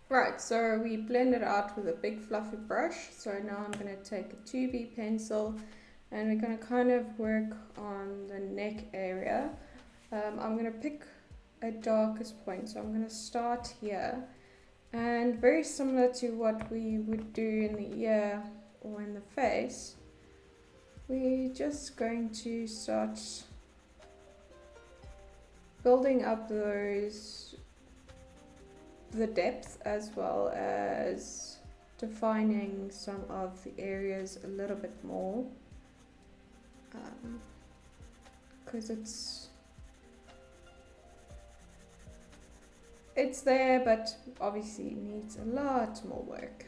Right, so we blended out with a big fluffy brush. So now I'm going to take a 2B pencil and we're going to kind of work on the neck area. I'm going to pick a darkest point, so I'm going to start here. And very similar to what we would do in the ear or in the face, we're just going to start building up the depth, as well as defining some of the areas a little bit more, because it's there, but obviously it needs a lot more work.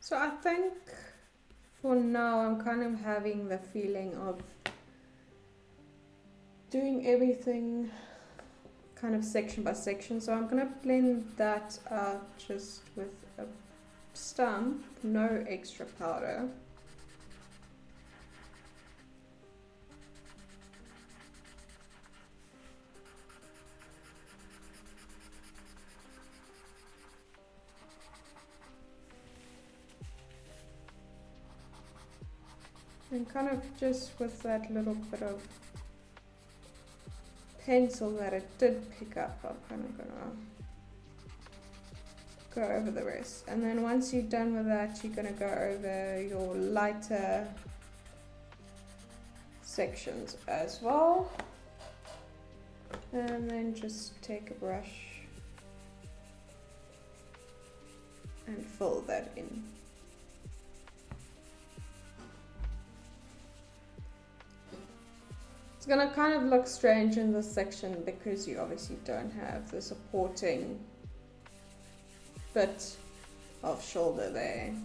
So I think for now I'm kind of having the feeling of doing everything kind of section by section. So I'm going to blend that out just with a stump, no extra powder. And kind of just with that little bit of pencil that it did pick up, I'm kind of gonna go over the rest. And then once you're done with that, you're gonna go over your lighter sections as well. And then just take a brush and fill that in. It's gonna kind of look strange in this section because you obviously don't have the supporting bit of shoulder there.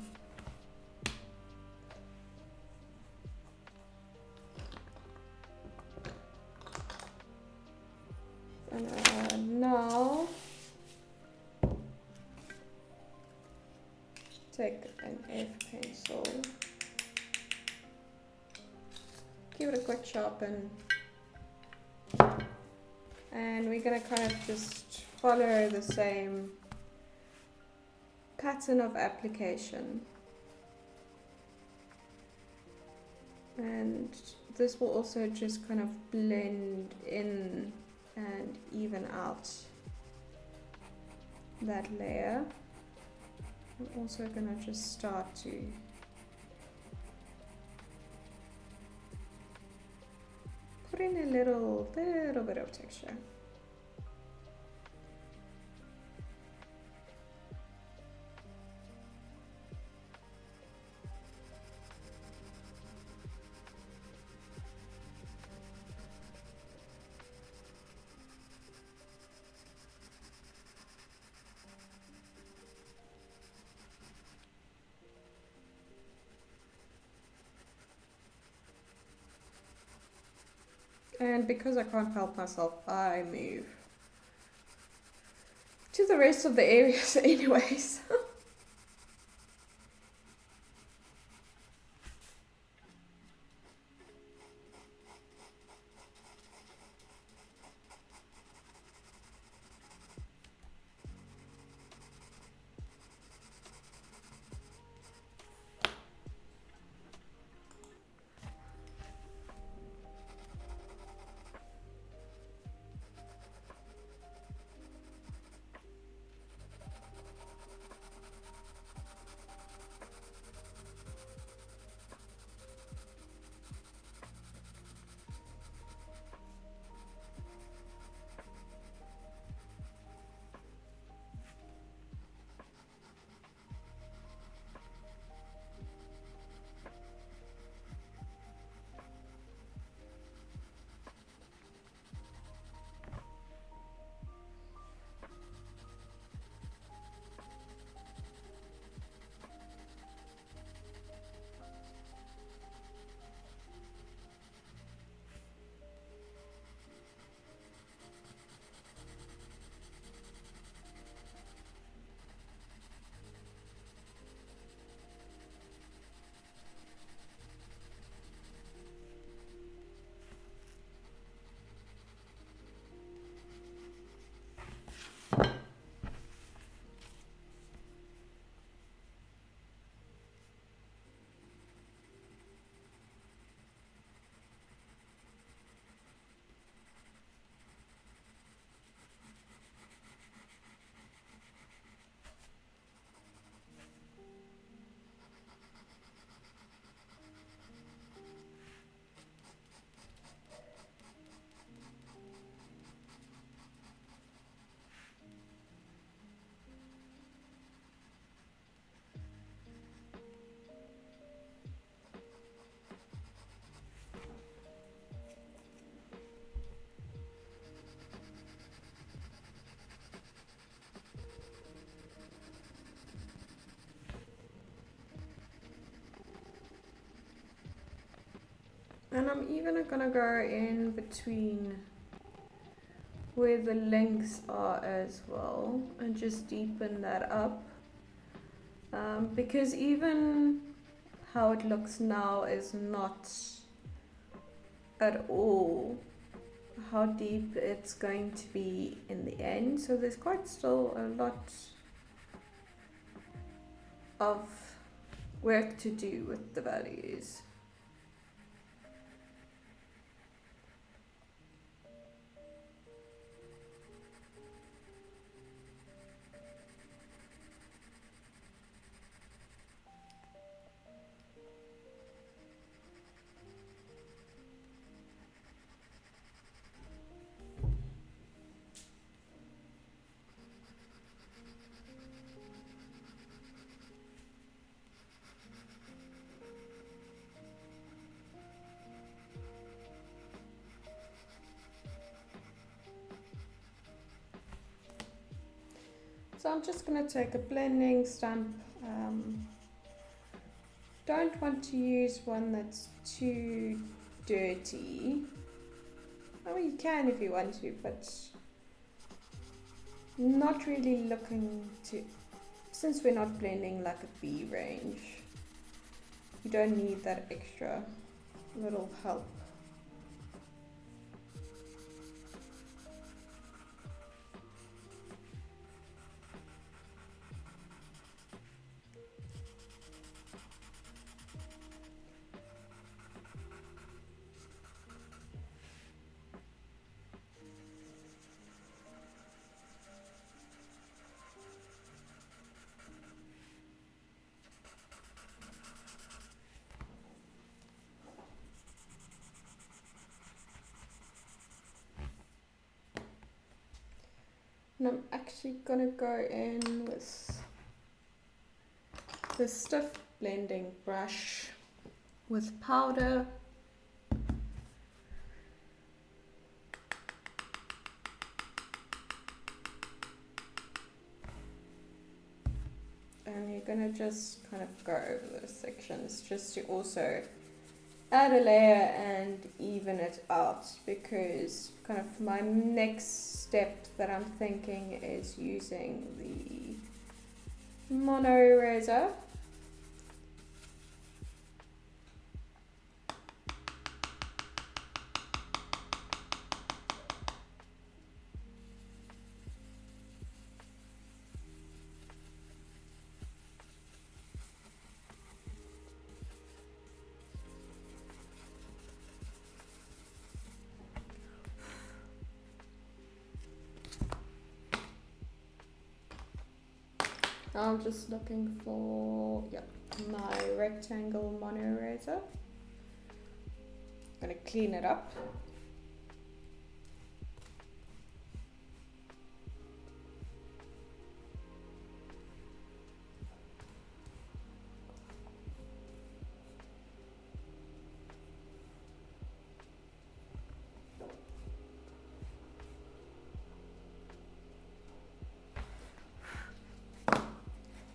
And now take an F pencil, give it a quick sharpen, and we're going to kind of just follow the same pattern of application, and this will also just kind of blend in and even out that layer. I'm also going to just start to put in a little bit of texture. And because I can't help myself, I move to the rest of the areas anyways. And I'm even gonna go in between where the links are as well and just deepen that up, because even how it looks now is not at all how deep it's going to be in the end, so there's quite still a lot of work to do with the values. So I'm just going to take a blending stamp. Don't want to use one that's too dirty. I mean, you can if you want to, but not really looking to, since we're not blending like a B range, you don't need that extra little help. And I'm actually gonna go in with the stiff blending brush with powder. And you're gonna just kind of go over those sections just to also add a layer and even it out, because kind of my next step that I'm thinking is using the mono eraser. I'm just looking for, yeah, my rectangle mono eraser. I'm gonna clean it up.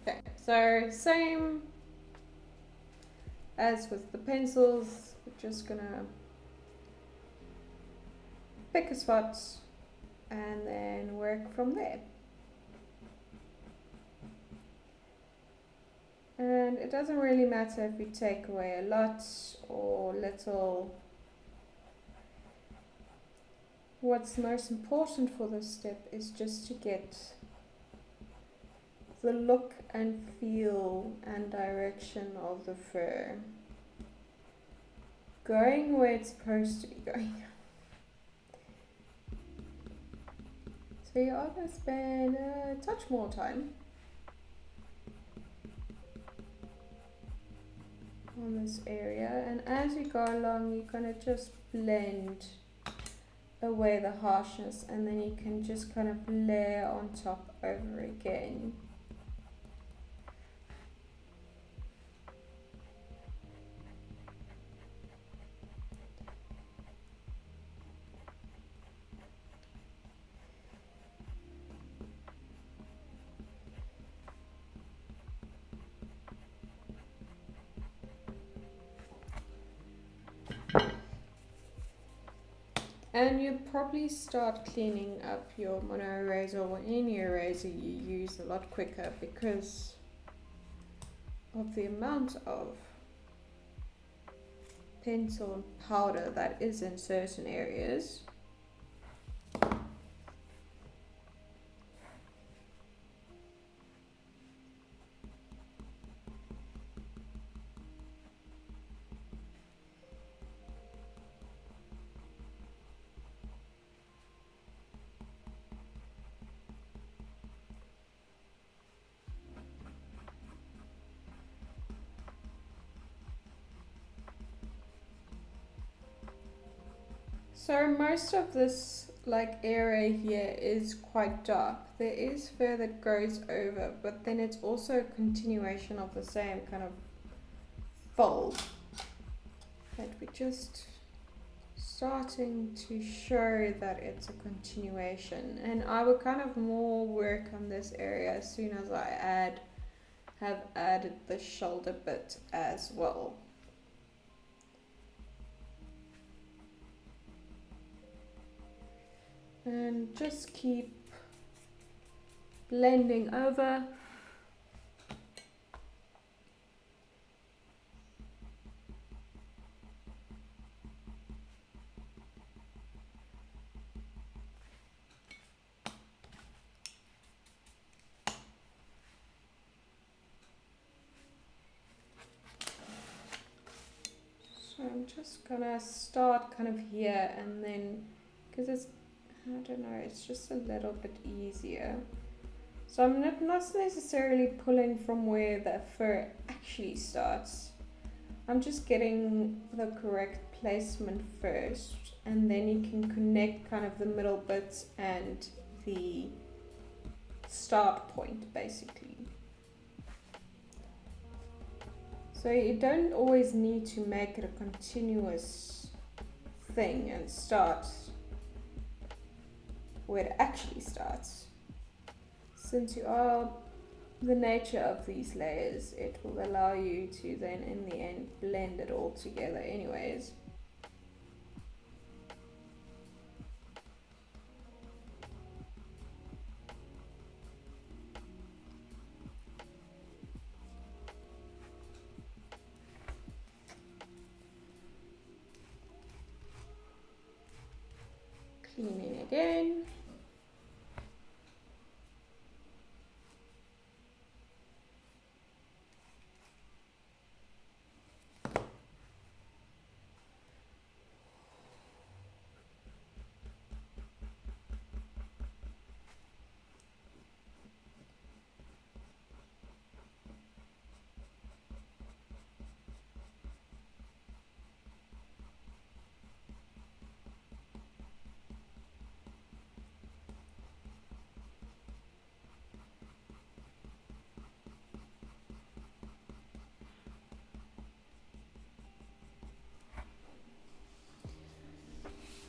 Okay, so same as with the pencils, we're just gonna pick a spot and then work from there. And it doesn't really matter if you take away a lot or little. What's most important for this step is just to get the look and feel and direction of the fur going where it's supposed to be going. So you are going to spend a touch more time on this area, and as you go along you're going to just blend away the harshness, and then you can just kind of layer on top over again. And you probably start cleaning up your mono eraser or any eraser you use a lot quicker because of the amount of pencil and powder that is in certain areas. So most of this like area here is quite dark. There is fur that goes over, but then it's also a continuation of the same kind of fold that we're just starting to show that it's a continuation. And I will kind of more work on this area as soon as I have added the shoulder bit as well. And just keep blending over. So I'm just gonna start kind of here, and then because it's, I don't know, it's just a little bit easier. So I'm not necessarily pulling from where the fur actually starts. I'm just getting the correct placement first, and then you can connect kind of the middle bits and the start point basically. So you don't always need to make it a continuous thing and start where it actually starts. Since you are the nature of these layers, it will allow you to then in the end blend it all together anyways. Cleaning again.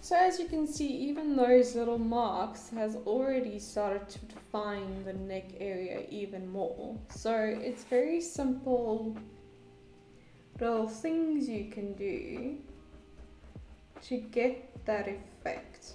So as you can see, even those little marks has already started to define the neck area even more. So it's very simple little things you can do to get that effect.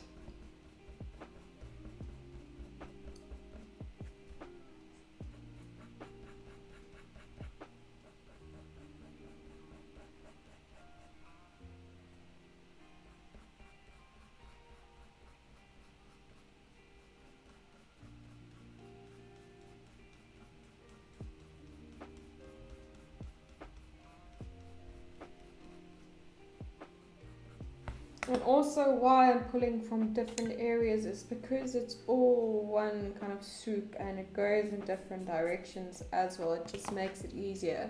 And also why I'm pulling from different areas is because it's all one kind of soup and it goes in different directions as well. It just makes it easier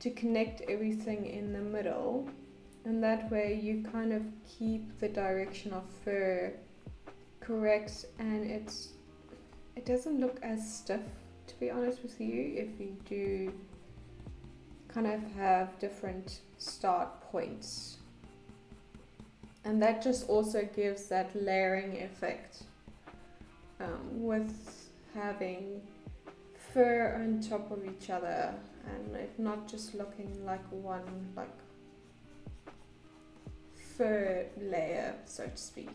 to connect everything in the middle, and that way you kind of keep the direction of fur correct, and it doesn't look as stiff, to be honest with you, if you do kind of have different start points. And that just also gives that layering effect with having fur on top of each other and it not just looking like one like fur layer, so to speak.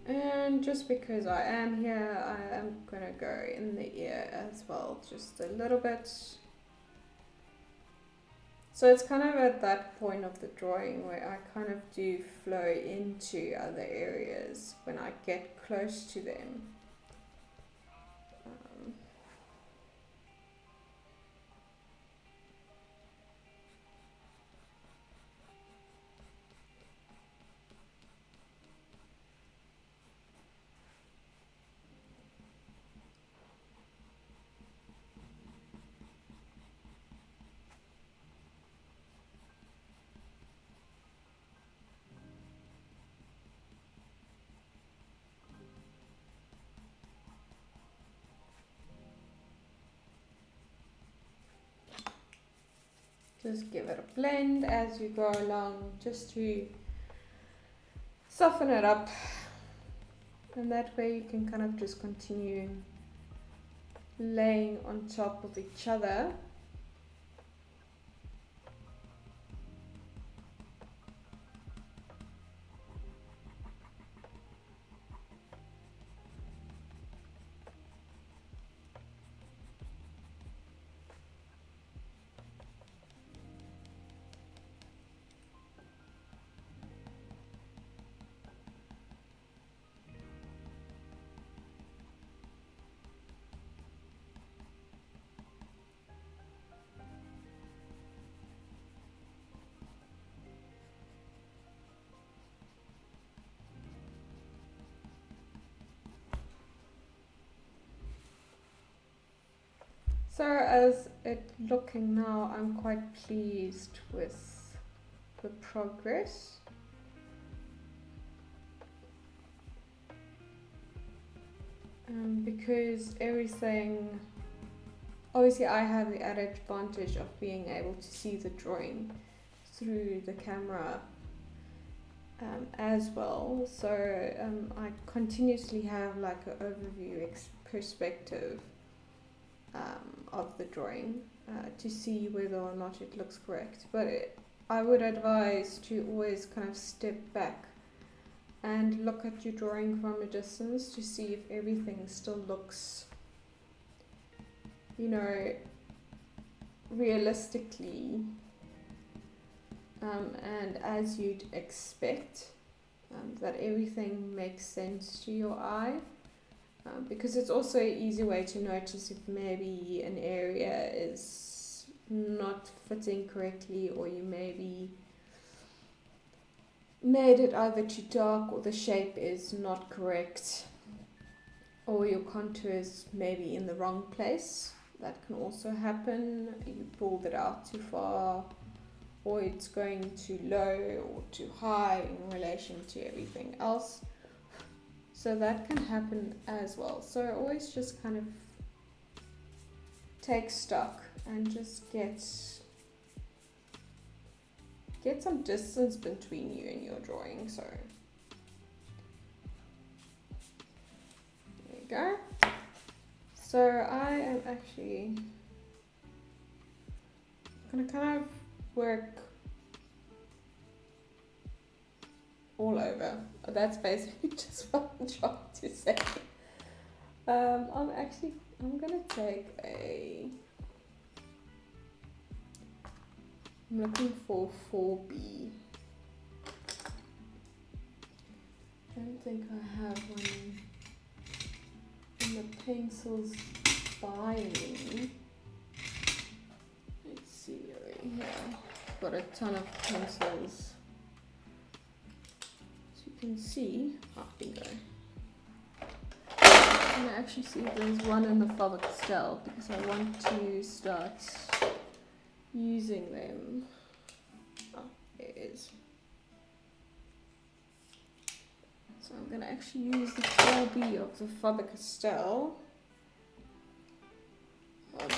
And just because I am here, I am gonna go in the ear as well, just a little bit. So it's kind of at that point of the drawing where I kind of do flow into other areas when I get close to them. Just give it a blend as you go along, just to soften it up, and that way you can kind of just continue laying on top of each other. So as it's looking now, I'm quite pleased with the progress. Because everything, obviously I have the added advantage of being able to see the drawing through the camera as well. So I continuously have like an overview perspective of the drawing to see whether or not it looks correct. But I would advise to always kind of step back and look at your drawing from a distance to see if everything still looks, you know, realistically and as you'd expect, that everything makes sense to your eye. Because it's also an easy way to notice if maybe an area is not fitting correctly, or you maybe made it either too dark, or the shape is not correct, or your contour is maybe in the wrong place. That can also happen. You pulled it out too far, or it's going too low or too high in relation to everything else. So that can happen as well. So always just kind of take stock and just get some distance between you and your drawing. So there you go. So I am actually gonna kind of work all over. That's basically just what I'm trying to say. I'm gonna take I'm looking for 4B. I don't think I have one in the pencils by me. Let's see right here. Got a ton of pencils. You can see, bingo. I'm gonna actually see if there's one in the Faber-Castell, because I want to start using them. Oh, there it is. So I'm gonna actually use the 4B of the Faber-Castell,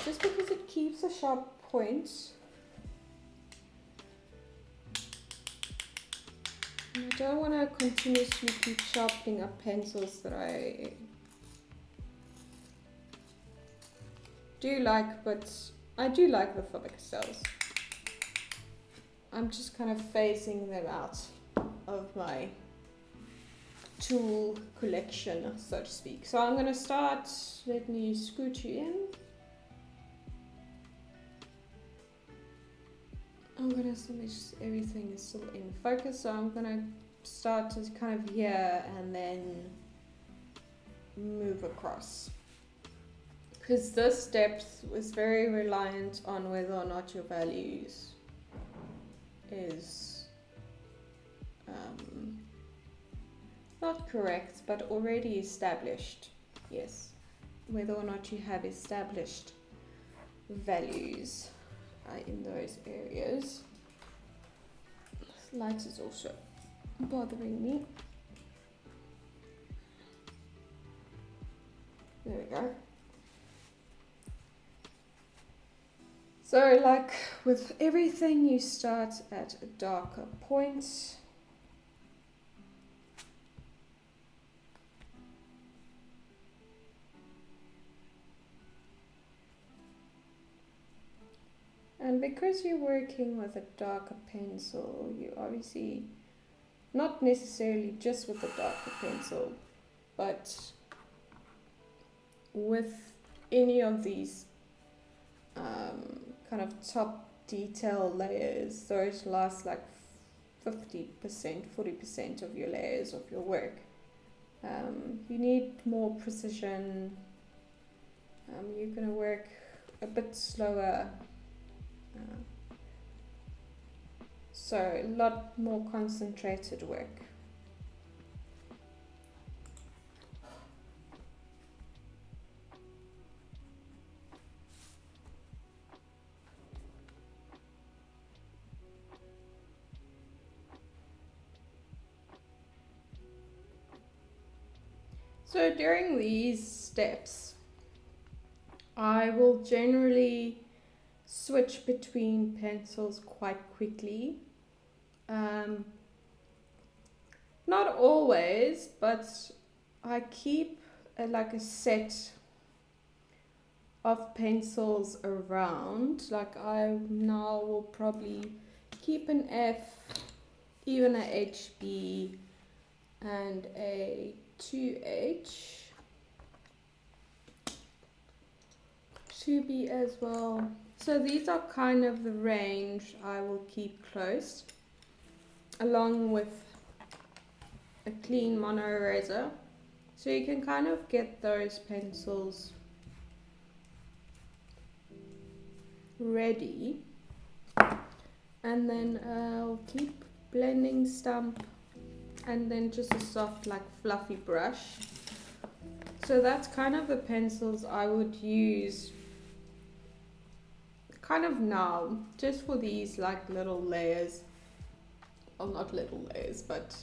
just because it keeps a sharp point. I don't want to continuously keep sharpening up pencils that I do like, but I do like the Faber-Castells. I'm just kind of phasing them out of my tool collection, so to speak. So I'm going to start, let me scoot you in. I'm going to make sure everything is still in focus, so I'm going to start to kind of here and then move across. Because this depth is very reliant on whether or not your values is not correct, but already established. Yes, whether or not you have established values in those areas. This light is also bothering me. There we go. So like with everything, you start at a darker point. And because you're working with a darker pencil, you obviously, not necessarily just with a darker pencil, but with any of these kind of top detail layers, those last like 50%, 40% of your layers of your work. You need more precision. You're going to work a bit slower. So a lot more concentrated work. So during these steps, I will generally switch between pencils quite quickly. Not always, but I keep like a set of pencils around. Like I now will probably keep an F, even a HB, and a 2H, 2B as well. So these are kind of the range I will keep close, along with a clean mono eraser. So you can kind of get those pencils ready. And then I'll keep blending stump, and then just a soft like fluffy brush. So that's kind of the pencils I would use kind of now, just for these like little layers. Well, not little layers, but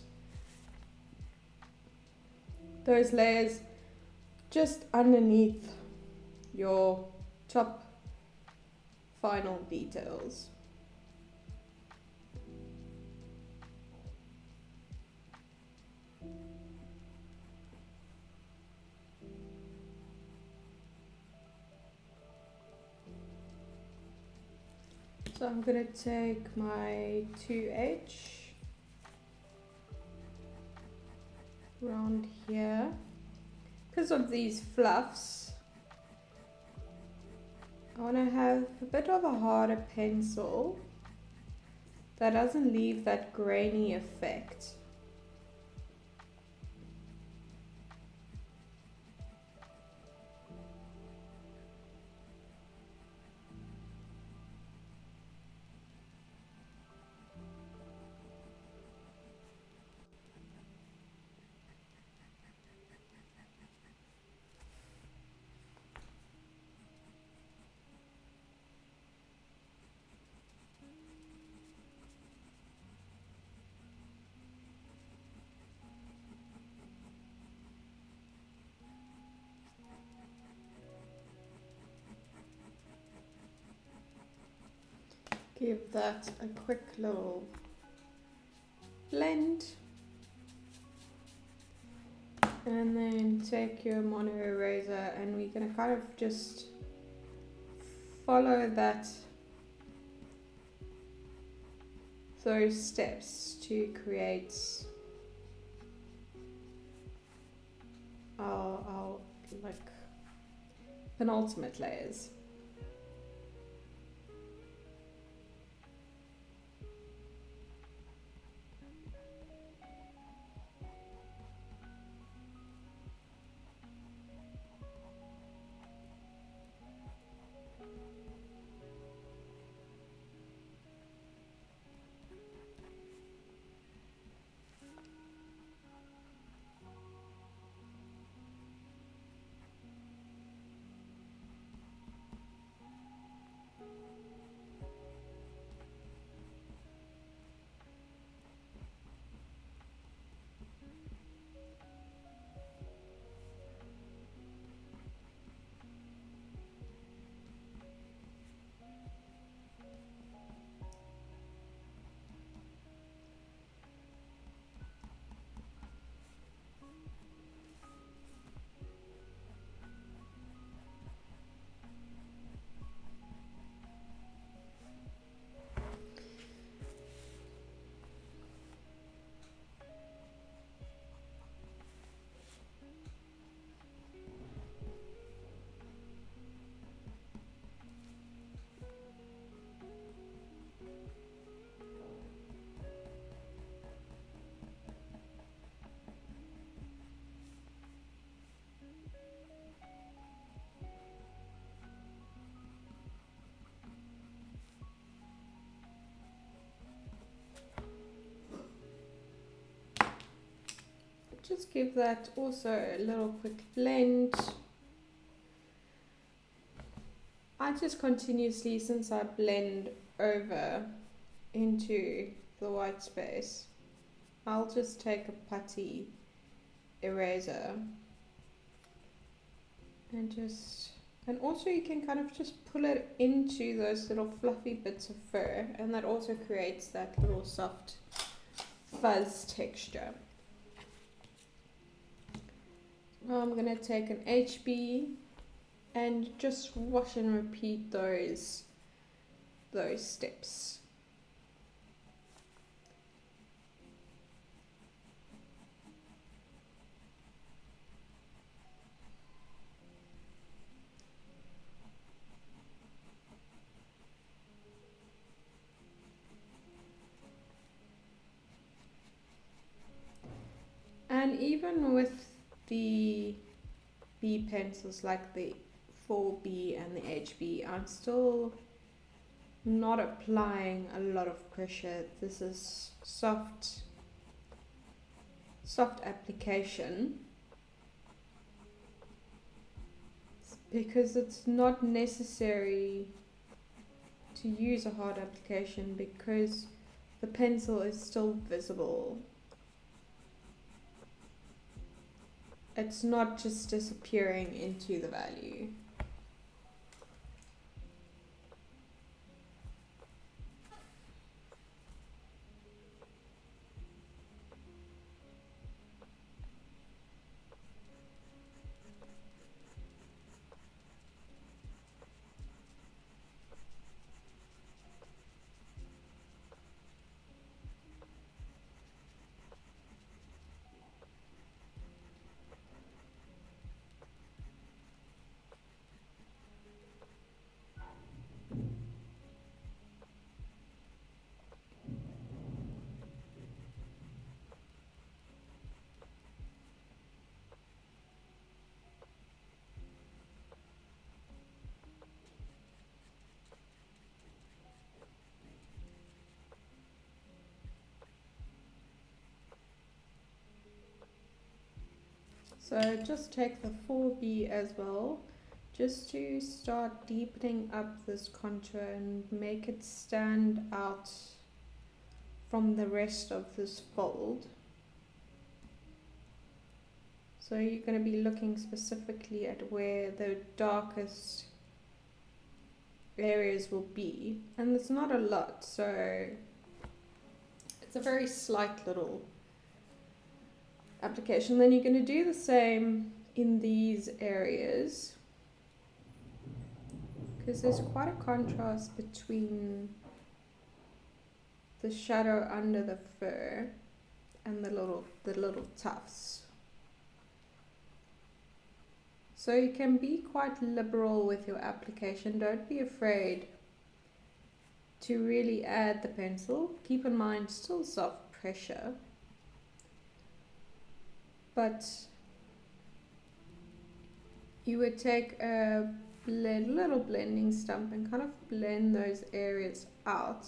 those layers just underneath your top final details. So I'm going to take my 2H around here. Because of these fluffs, I want to have a bit of a harder pencil that doesn't leave that grainy effect. Give that a quick little blend, and then take your mono eraser, and we're going to kind of just follow those steps to create our like penultimate layers. Just give that also a little quick blend. I just continuously, since I blend over into the white space, I'll just take a putty eraser and also you can kind of just pull it into those little fluffy bits of fur, and that also creates that little soft fuzz texture. Now I'm going to take an HB and just wash and repeat those steps. And even with the B pencils like the 4B and the HB, I'm still not applying a lot of pressure. This is soft application, because it's not necessary to use a hard application because the pencil is still visible. It's not just disappearing into the value. So just take the 4B as well, just to start deepening up this contour and make it stand out from the rest of this fold. So you're going to be looking specifically at where the darkest areas will be, and it's not a lot, so it's a very slight little application. Then you're going to do the same in these areas. because there's quite a contrast between the shadow under the fur and the little tufts. So you can be quite liberal with your application. Don't be afraid to really add the pencil. Keep in mind, still soft pressure, but you would take a little blending stump and kind of blend those areas out.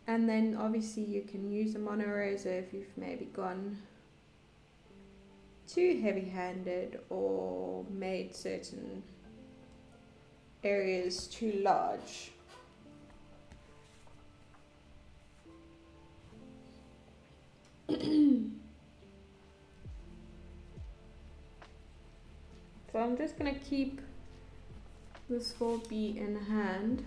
And then obviously you can use a mono eraser if you've maybe gone too heavy-handed or made certain areas too large. So I'm just going to keep this 4B in hand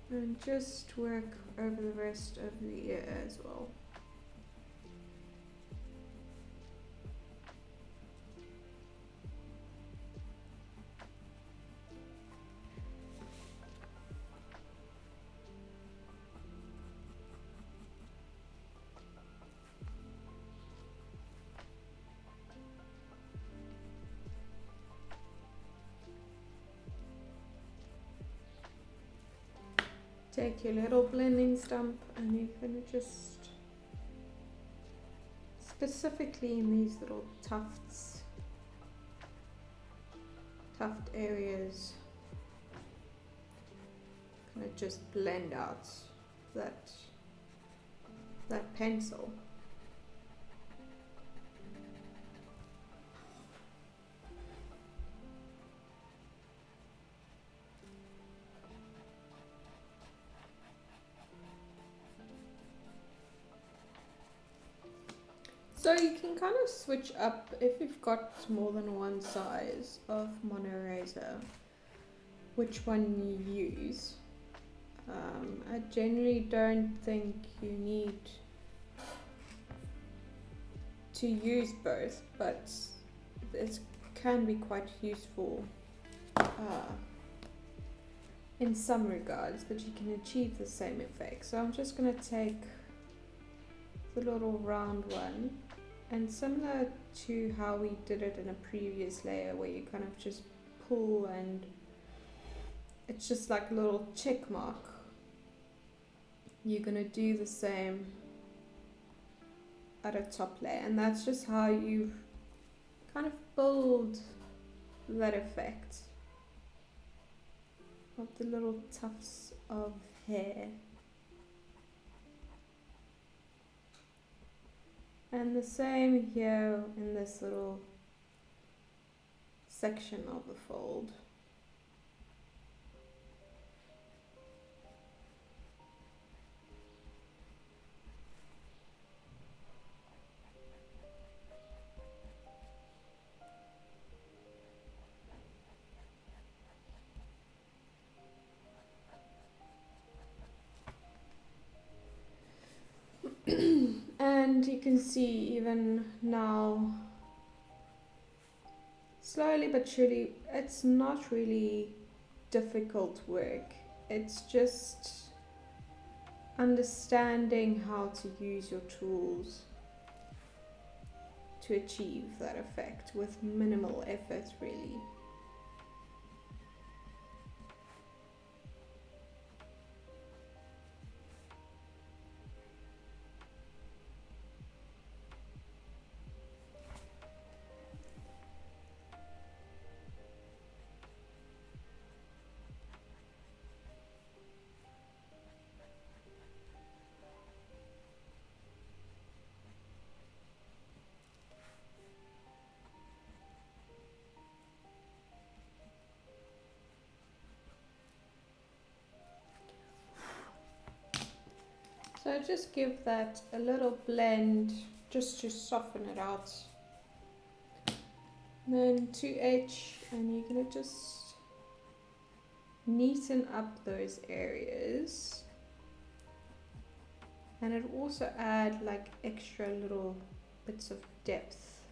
and just work over the rest of the ear as well. Take your little blending stump and you're going to just, specifically in these little tuft areas, kind of just blend out that pencil. So you can kind of switch up if you've got more than one size of mono eraser, which one you use. I generally don't think you need to use both, but it can be quite useful in some regards, but you can achieve the same effect. So I'm just going to take the little round one, and similar to how we did it in a previous layer where you kind of just pull and it's just like a little check mark, you're going to do the same at a top layer, and that's just how you kind of build that effect of the little tufts of hair. And the same here in this little section of the fold. And you can see even now, slowly but surely, it's not really difficult work. It's just understanding how to use your tools to achieve that effect with minimal effort, really. So just give that a little blend just to soften it out. And then 2H, and you're going to just neaten up those areas. And it also add like extra little bits of depth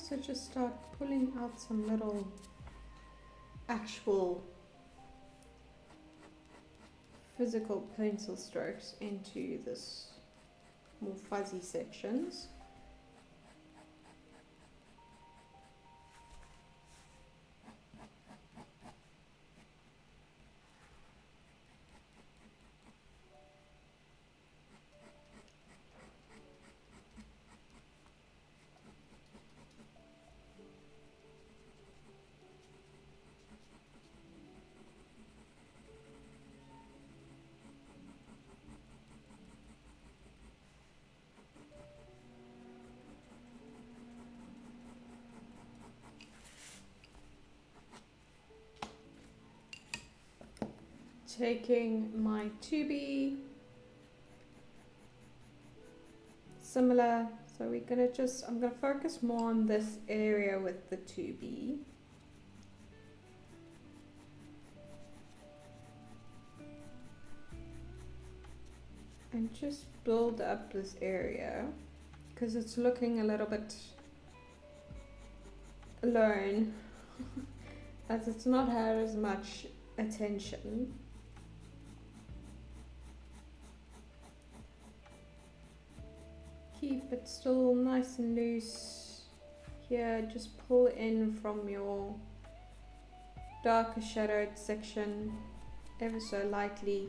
also just start pulling out some little actual physical pencil strokes into this more fuzzy sections. Taking my 2B, similar, so we're gonna I'm gonna focus more on this area with the 2B. And just build up this area, because it's looking a little bit alone, as it's not had as much attention. Keep it still nice and loose here, just pull in from your darker shadowed section ever so lightly.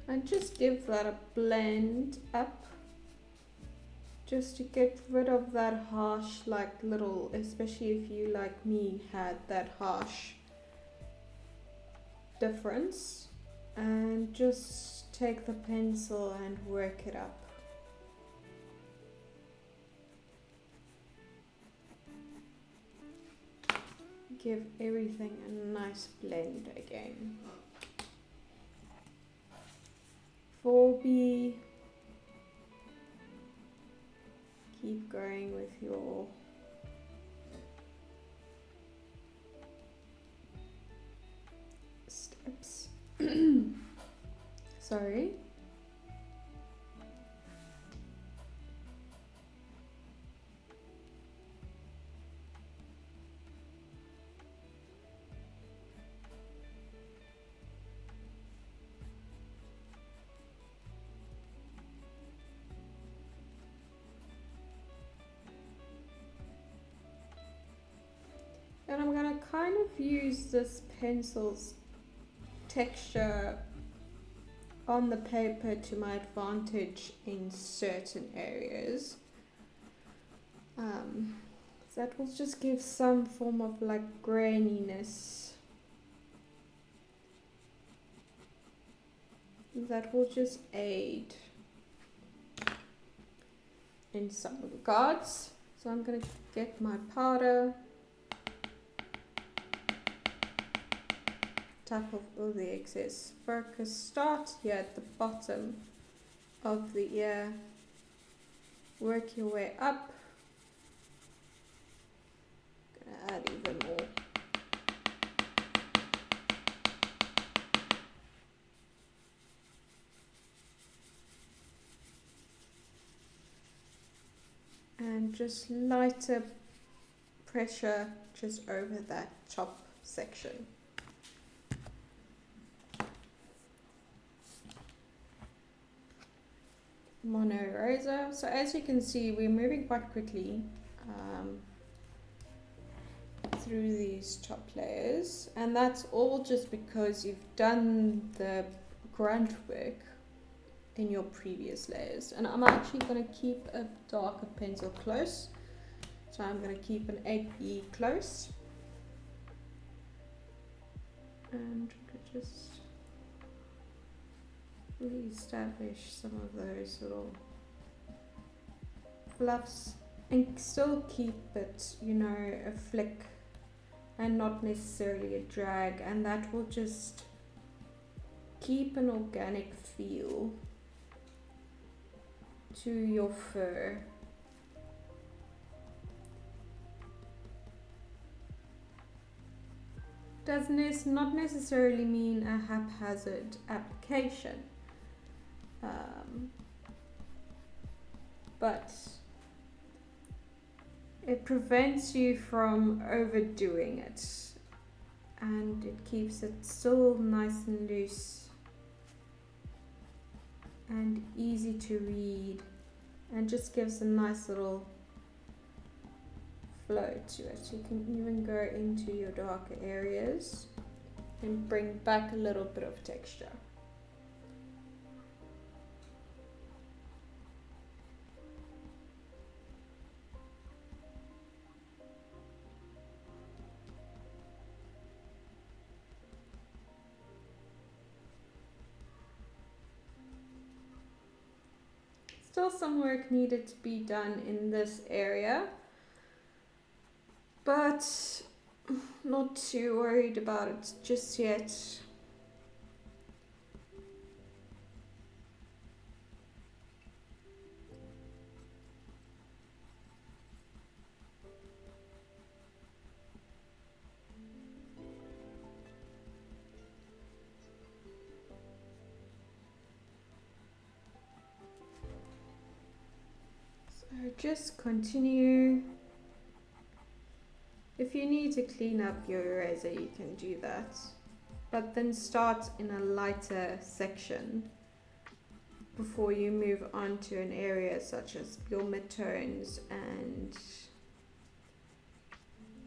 And just give that a blend up, just to get rid of that harsh, like little, especially if you like me had that harsh difference, and just take the pencil and work it up. Give everything a nice blend again. 4B, keep going with your steps. Sorry. And I'm going to kind of use this pencil's texture on the paper to my advantage in certain areas. That will just give some form of like graininess. That will just aid in some regards. So I'm going to get my powder, tap off all the excess focus, start here at the bottom of the ear, work your way up, gonna add even more. And just lighter pressure just over that top section. Mono eraser. So as you can see, we're moving quite quickly through these top layers, and that's all just because you've done the grunt work in your previous layers. And I'm actually going to keep a darker pencil close, so I'm going to keep an 8B close, and just re-establish some of those little fluffs and still keep it, you know, a flick and not necessarily a drag, and that will just keep an organic feel to your fur. Does not necessarily mean a haphazard application, but it prevents you from overdoing it, and it keeps it still nice and loose and easy to read, and just gives a nice little flow to it. You can even go into your darker areas and bring back a little bit of texture. Still some work needed to be done in this area, but not too worried about it just yet. So just continue. If you need to clean up your eraser, you can do that, but then start in a lighter section before you move on to an area such as your midtones and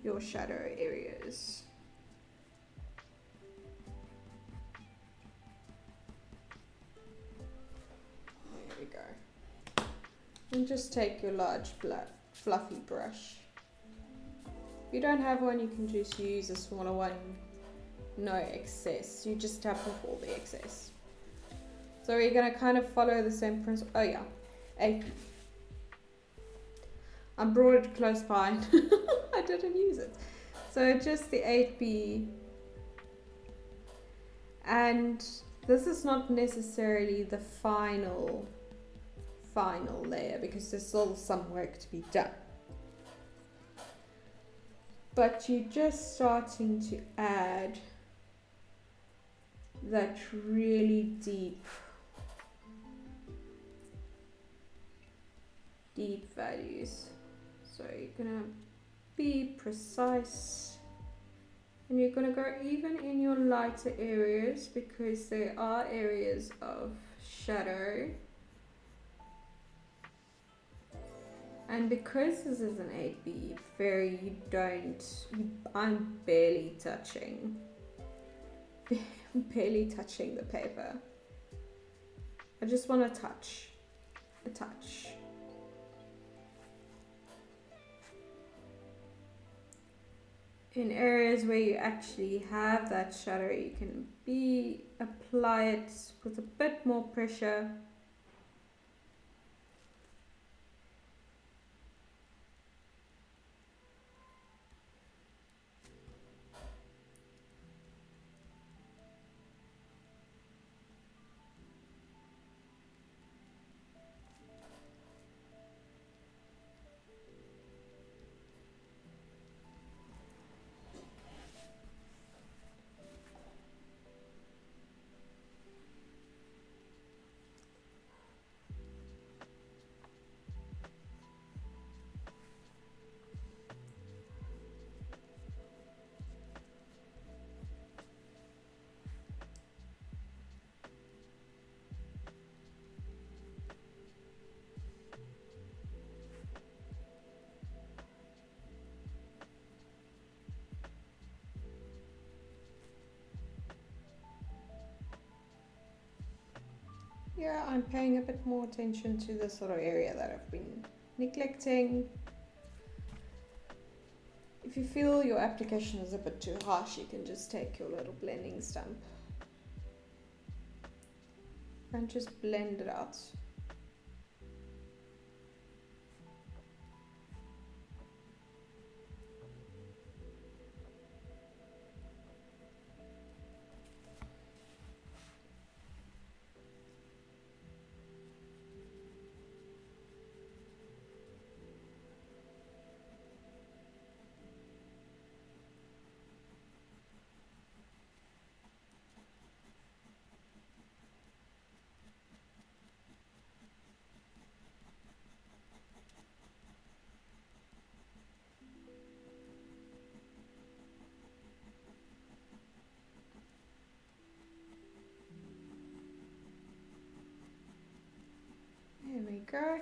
your shadow areas. There we go. And just take your large fluffy brush. If you don't have one, you can just use a smaller one. No excess. You just tap off all the excess. So we're going to kind of follow the same principle. Oh yeah, 8B. I brought it close by. I didn't use it. So just the 8B. And this is not necessarily the final layer, because there's still some work to be done. But you're just starting to add that really deep values. So you're gonna be precise, and you're gonna go even in your lighter areas, because there are areas of shadow. And because this is an 8B, I'm barely touching the paper. I just want to touch, a touch. In areas where you actually have that shadow, you can apply it with a bit more pressure. Yeah, I'm paying a bit more attention to this sort of area that I've been neglecting. If you feel your application is a bit too harsh, you can just take your little blending stump and just blend it out. go.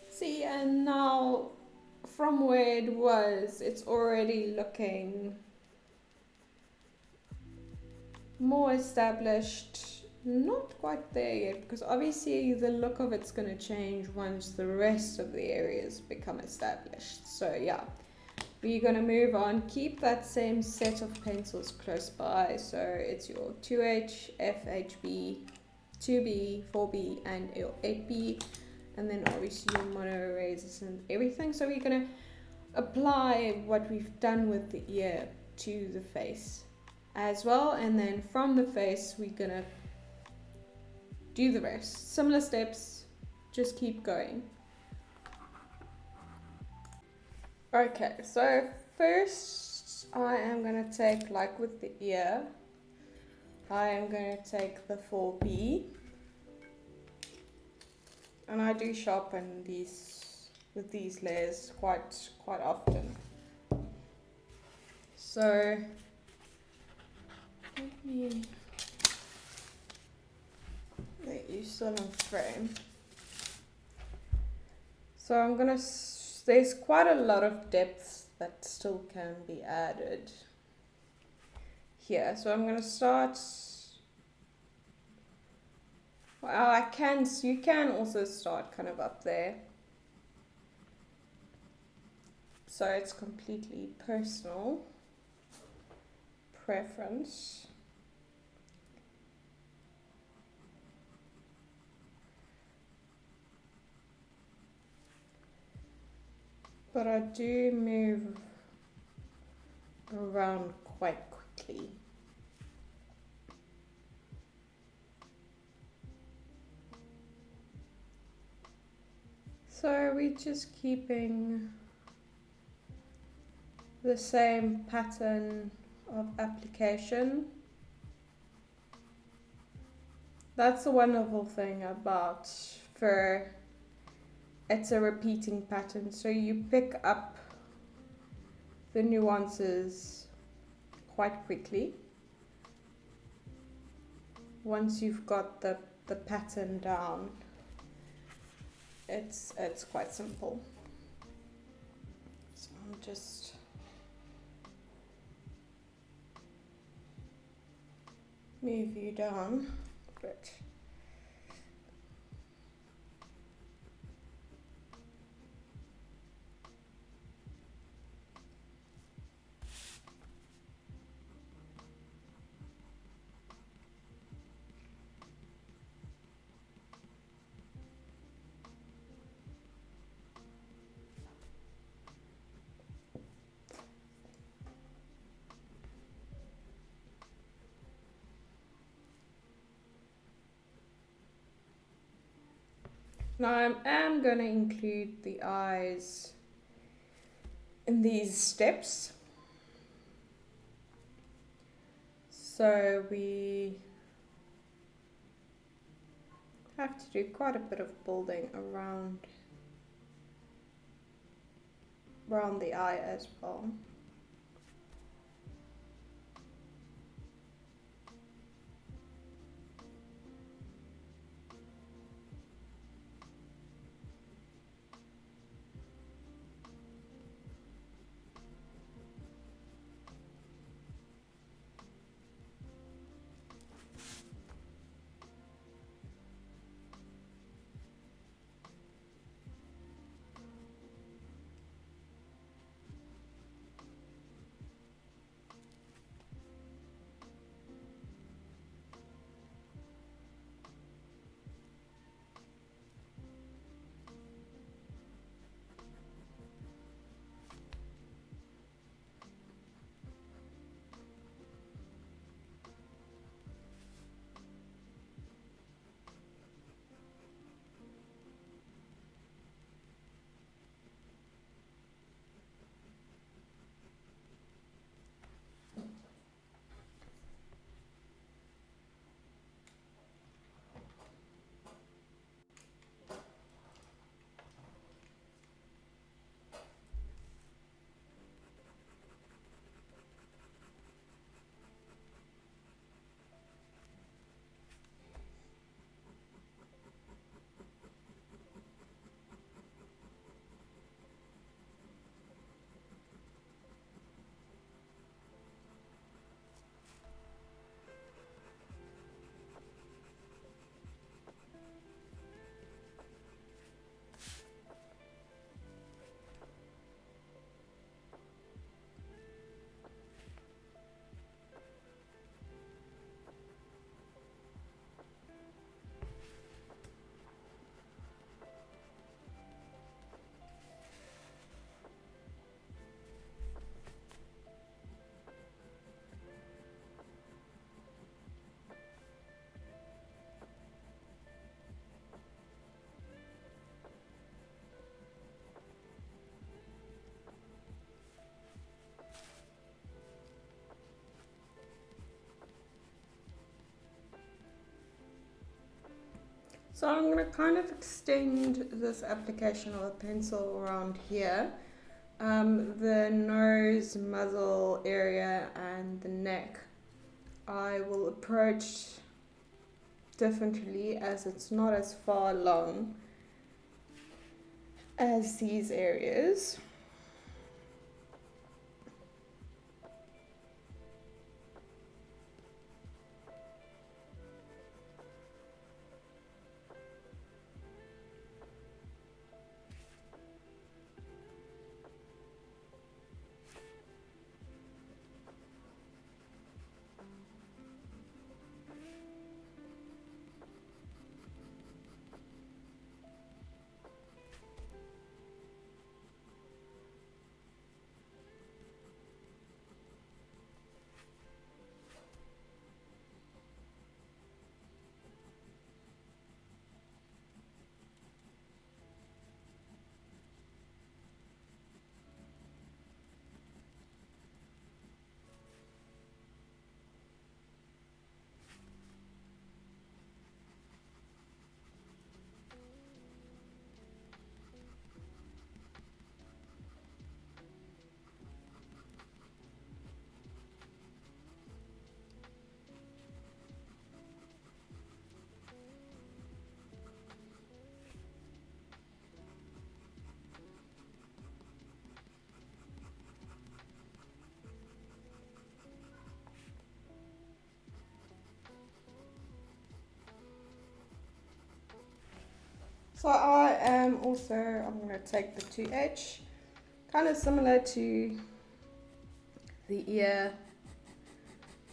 See, and now from where it was, it's already looking more established. Not quite there yet, because obviously the look of it's going to change once the rest of the areas become established. So yeah, we're going to move on. Keep that same set of pencils close by. So it's your 2H, FHB, 2B, 4B, and your 8B. And then obviously your mono erasers and everything. So we're going to apply what we've done with the ear to the face as well. And then from the face, we're going to do the rest. Similar steps, just keep going. Okay, so first I am going to take, like with the ear, I am going to take the 4B. And I do sharpen these with these layers quite often. So let me let you still in frame. So I'm gonna. There's quite a lot of depth that still can be added here. So I'm gonna start. Well, you can also start kind of up there. So it's completely personal preference. But I do move around quite quickly. So we're just keeping the same pattern of application. That's the wonderful thing about fur. It's a repeating pattern, so you pick up the nuances quite quickly once you've got the pattern down. It's quite simple. So I'm just move you down a bit. Now I am going to include the eyes in these steps. So we have to do quite a bit of building around the eye as well. So I'm going to kind of extend this application of a pencil around here. The nose, muzzle area and the neck I will approach differently as it's not as far along as these areas. So I'm going to take the 2H, kind of similar to the ear,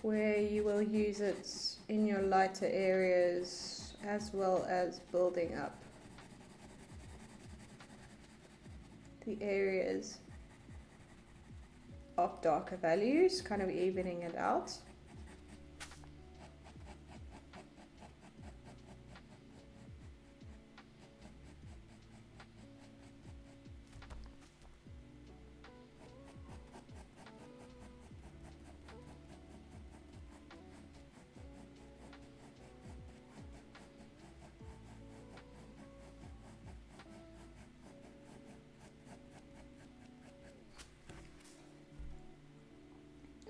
where you will use it in your lighter areas as well as building up the areas of darker values, kind of evening it out.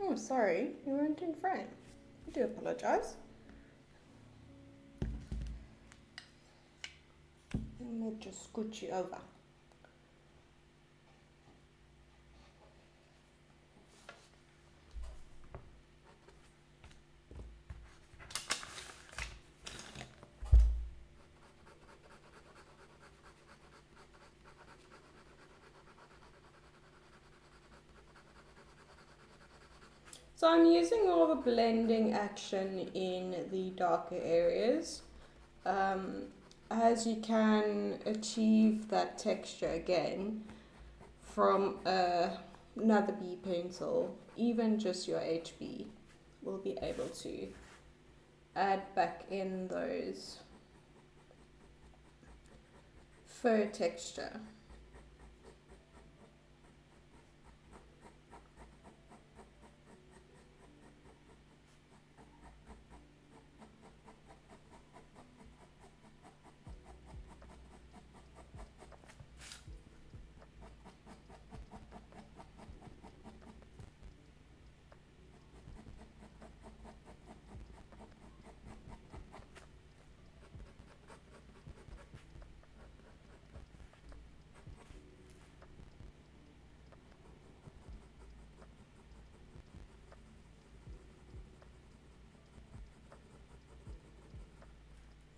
Oh, sorry, you weren't in frame. I do apologize. Let me just scoot you over. So I'm using more of a blending action in the darker areas, as you can achieve that texture again from another B pencil. Even just your HB will be able to add back in those fur texture.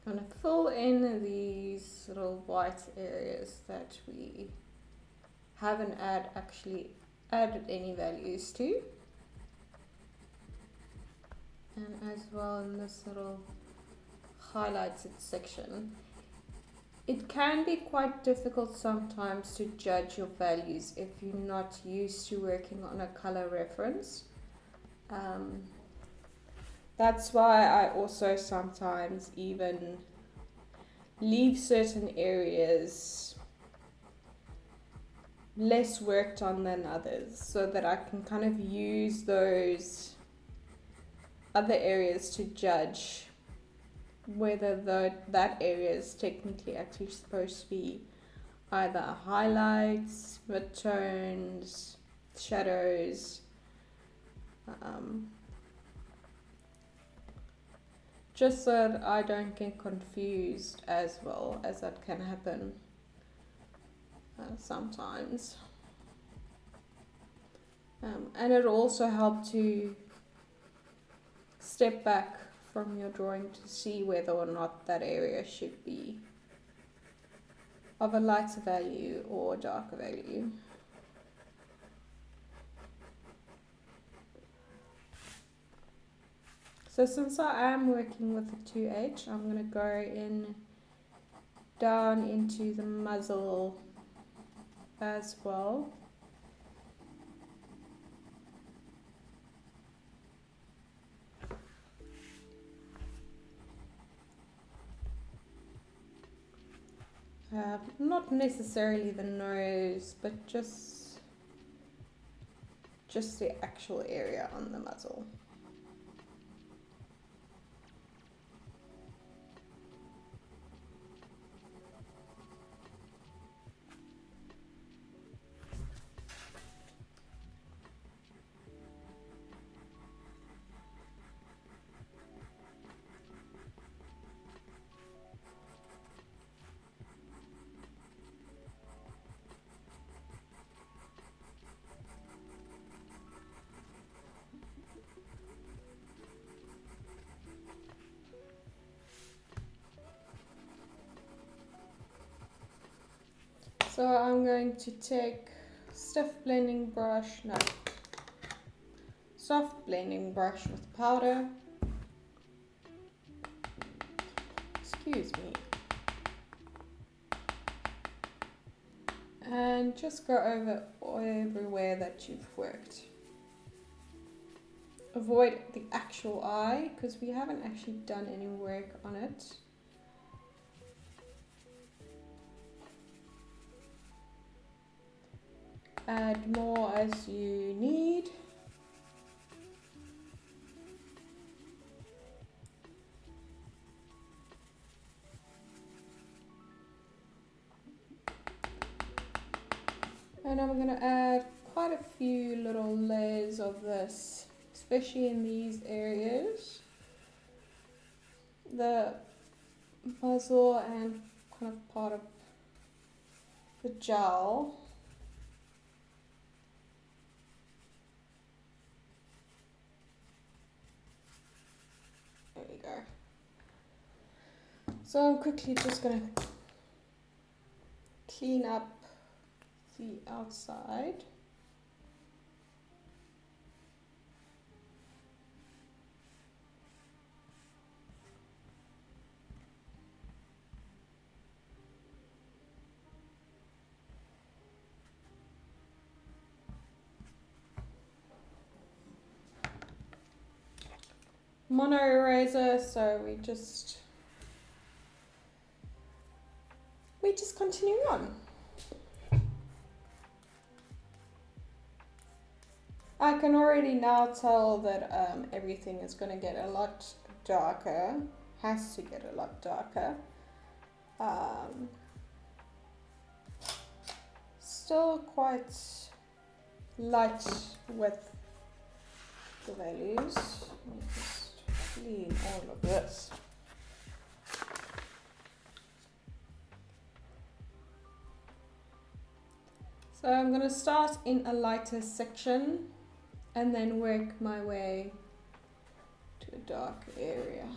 Kind of fill in these little white areas that we haven't actually added any values to, and as well in this little highlighted section. It can be quite difficult sometimes to judge your values if you're not used to working on a color reference. That's why I also sometimes even leave certain areas less worked on than others, so that I can kind of use those other areas to judge whether that area is technically actually supposed to be either highlights, midtones, shadows, just so that I don't get confused as well, as that can happen sometimes. And it also helps to step back from your drawing to see whether or not that area should be of a lighter value or darker value. So since I am working with the 2H, I'm going to go in down into the muzzle as well. Not necessarily the nose, but just the actual area on the muzzle. So I'm going to take soft blending brush with powder. Excuse me. And just go over everywhere that you've worked. Avoid the actual eye because we haven't actually done any work on it. Add more as you need. And I'm going to add quite a few little layers of this, especially in these areas. The muzzle and kind of part of the jowl. There we go. So I'm quickly just going to clean up the outside. Mono eraser, so we just continue on. I can already now tell that everything is going to get a lot darker, has to get a lot darker. Still quite light with the values. Let me just clean all of this. So I'm going to start in a lighter section and then work my way to a dark area.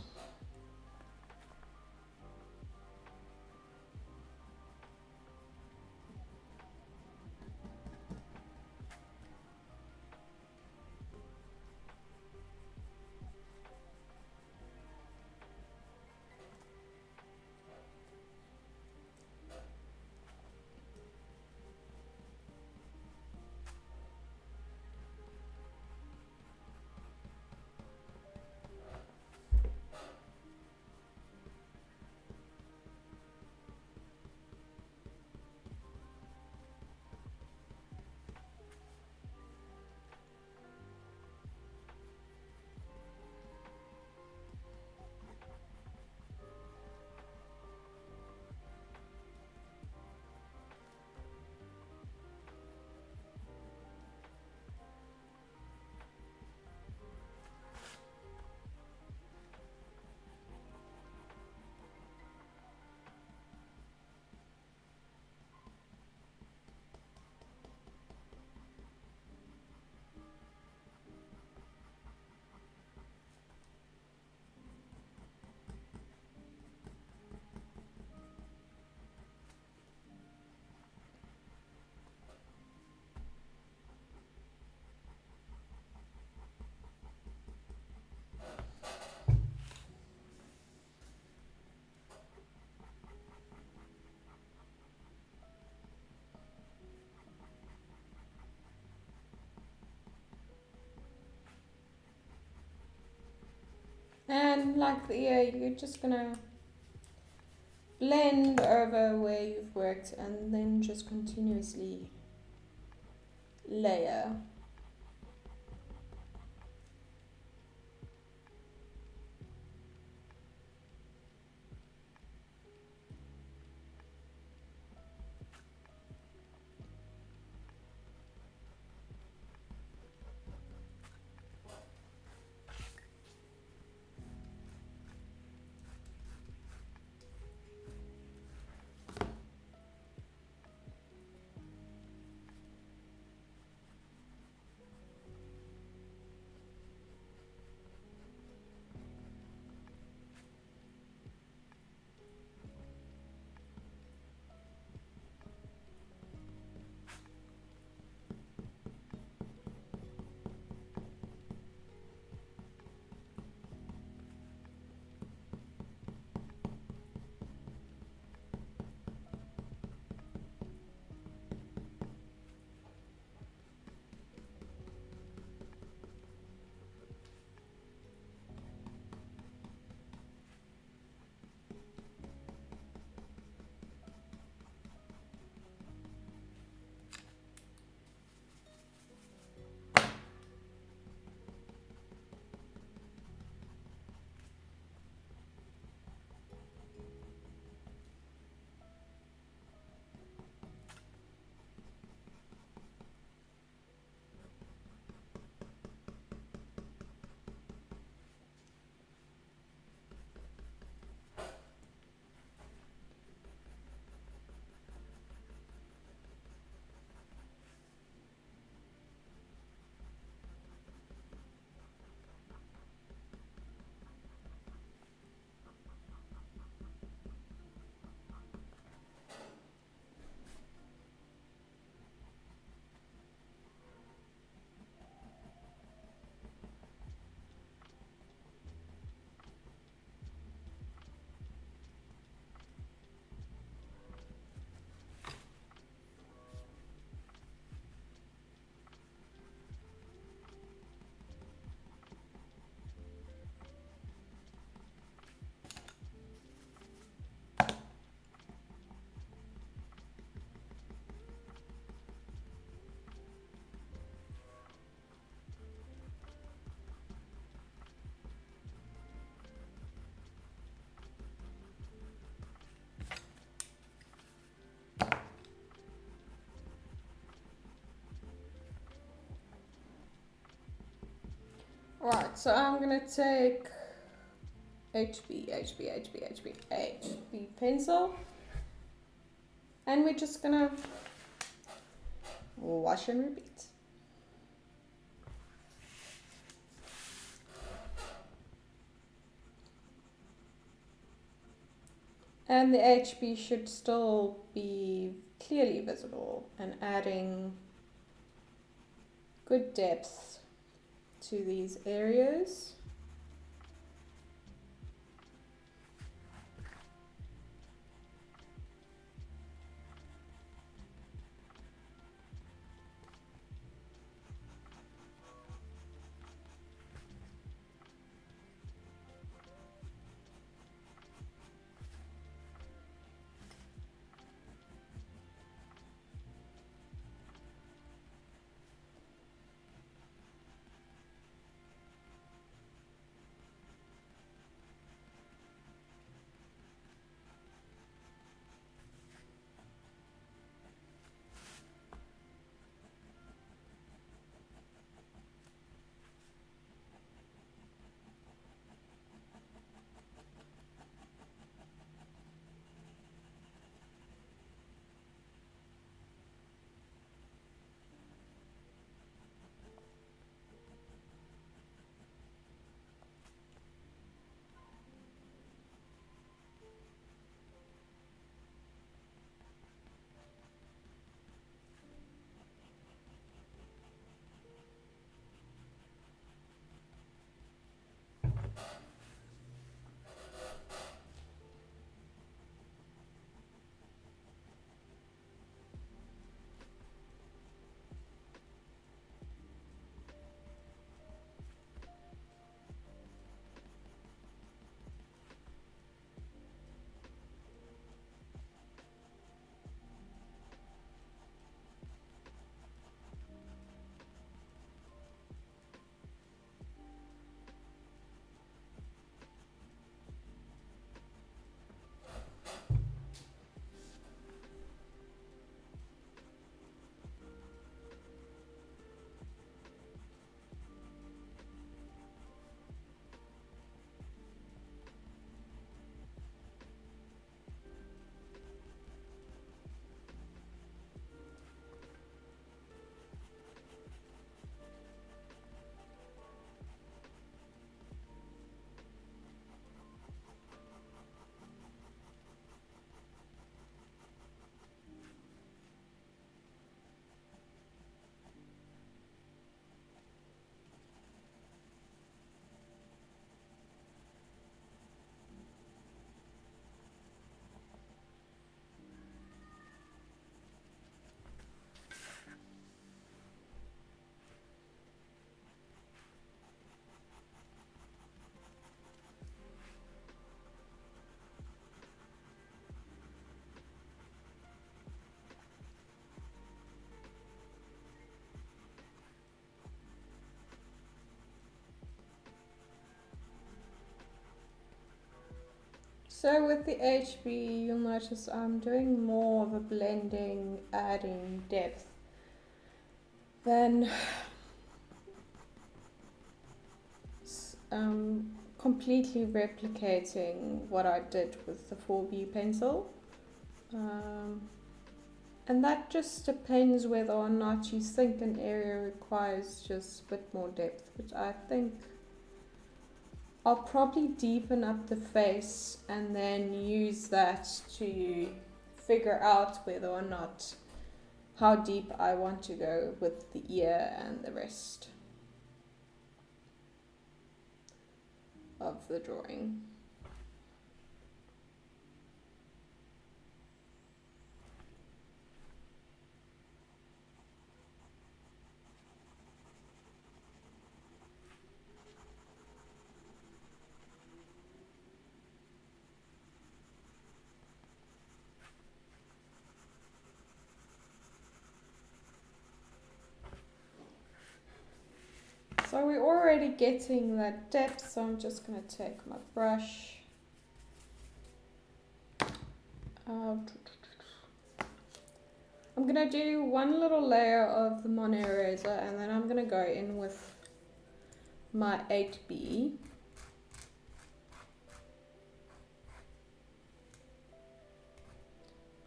And like the ear, you're just gonna blend over where you've worked and then just continuously layer. Right, so I'm gonna take HB pencil, and we're just gonna wash and repeat. And the HB should still be clearly visible and adding good depth to these areas. So with the HB, you'll notice I'm doing more of a blending, adding depth than completely replicating what I did with the 4B pencil. And that just depends whether or not you think an area requires just a bit more depth, which I think I'll probably deepen up the face and then use that to figure out whether or not how deep I want to go with the ear and the rest of the drawing. So we're already getting that depth, so I'm just going to take my brush. I'm going to do one little layer of the mono eraser and then I'm going to go in with my 8B.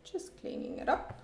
Just cleaning it up.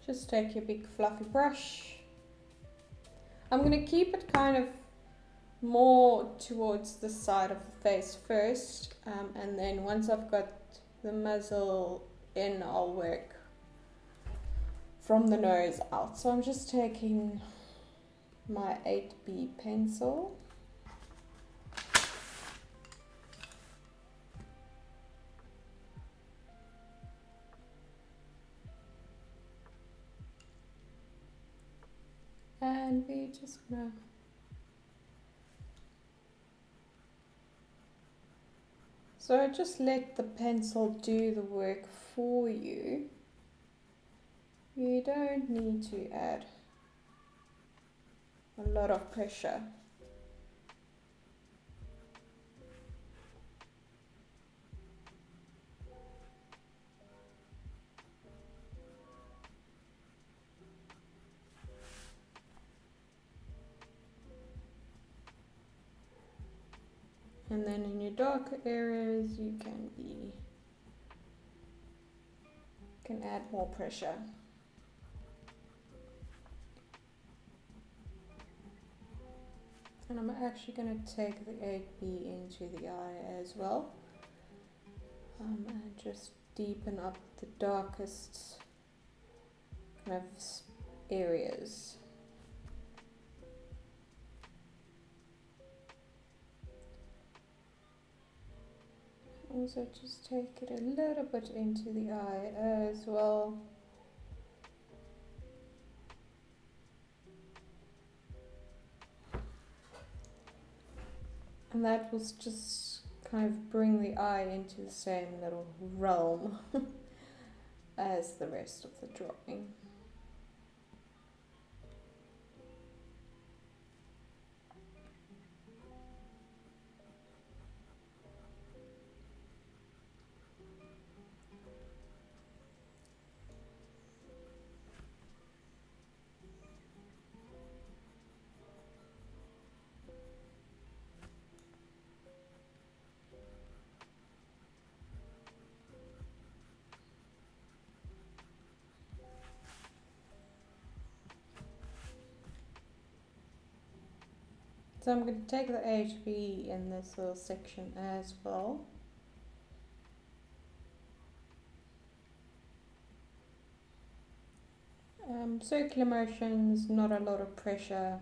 Just take your big fluffy brush. I'm going to keep it kind of more towards the side of the face first, and then once I've got the muzzle in, I'll work from the nose out. So I'm just taking my 8B pencil. And we're just gonna just let the pencil do the work for you. You don't need to add a lot of pressure. And then in your darker areas, you can add more pressure. And I'm actually going to take the 8B into the eye as well, and just deepen up the darkest kind of areas. Also just take it a little bit into the eye as well. And that will just kind of bring the eye into the same little realm as the rest of the drawing. So I'm going to take the HB in this little section as well. Circular motions, not a lot of pressure.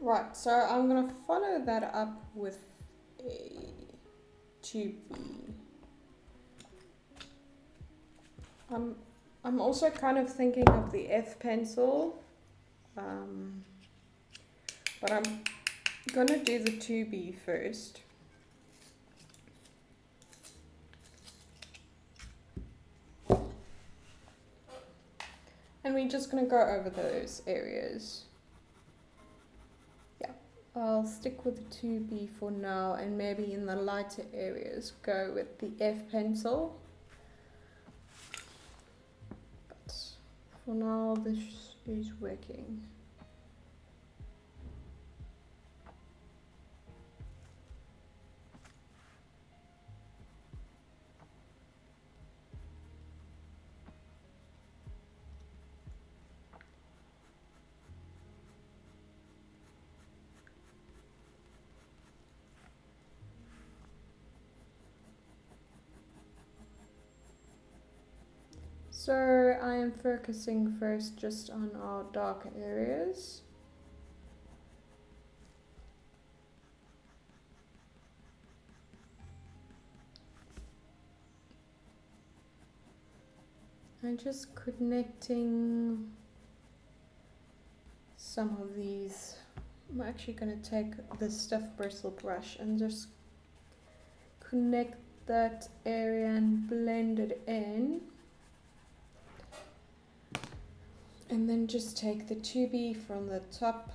Right, so I'm going to follow that up with a 2B. I'm also kind of thinking of the F pencil, but I'm going to do the 2B first. And we're just going to go over those areas. I'll stick with the 2B for now, and maybe in the lighter areas go with the F pencil. But for now this is working. So I am focusing first just on our darker areas. I'm just connecting some of these. I'm actually going to take the stiff bristle brush and just connect that area and blend it in. And then just take the 2B from the top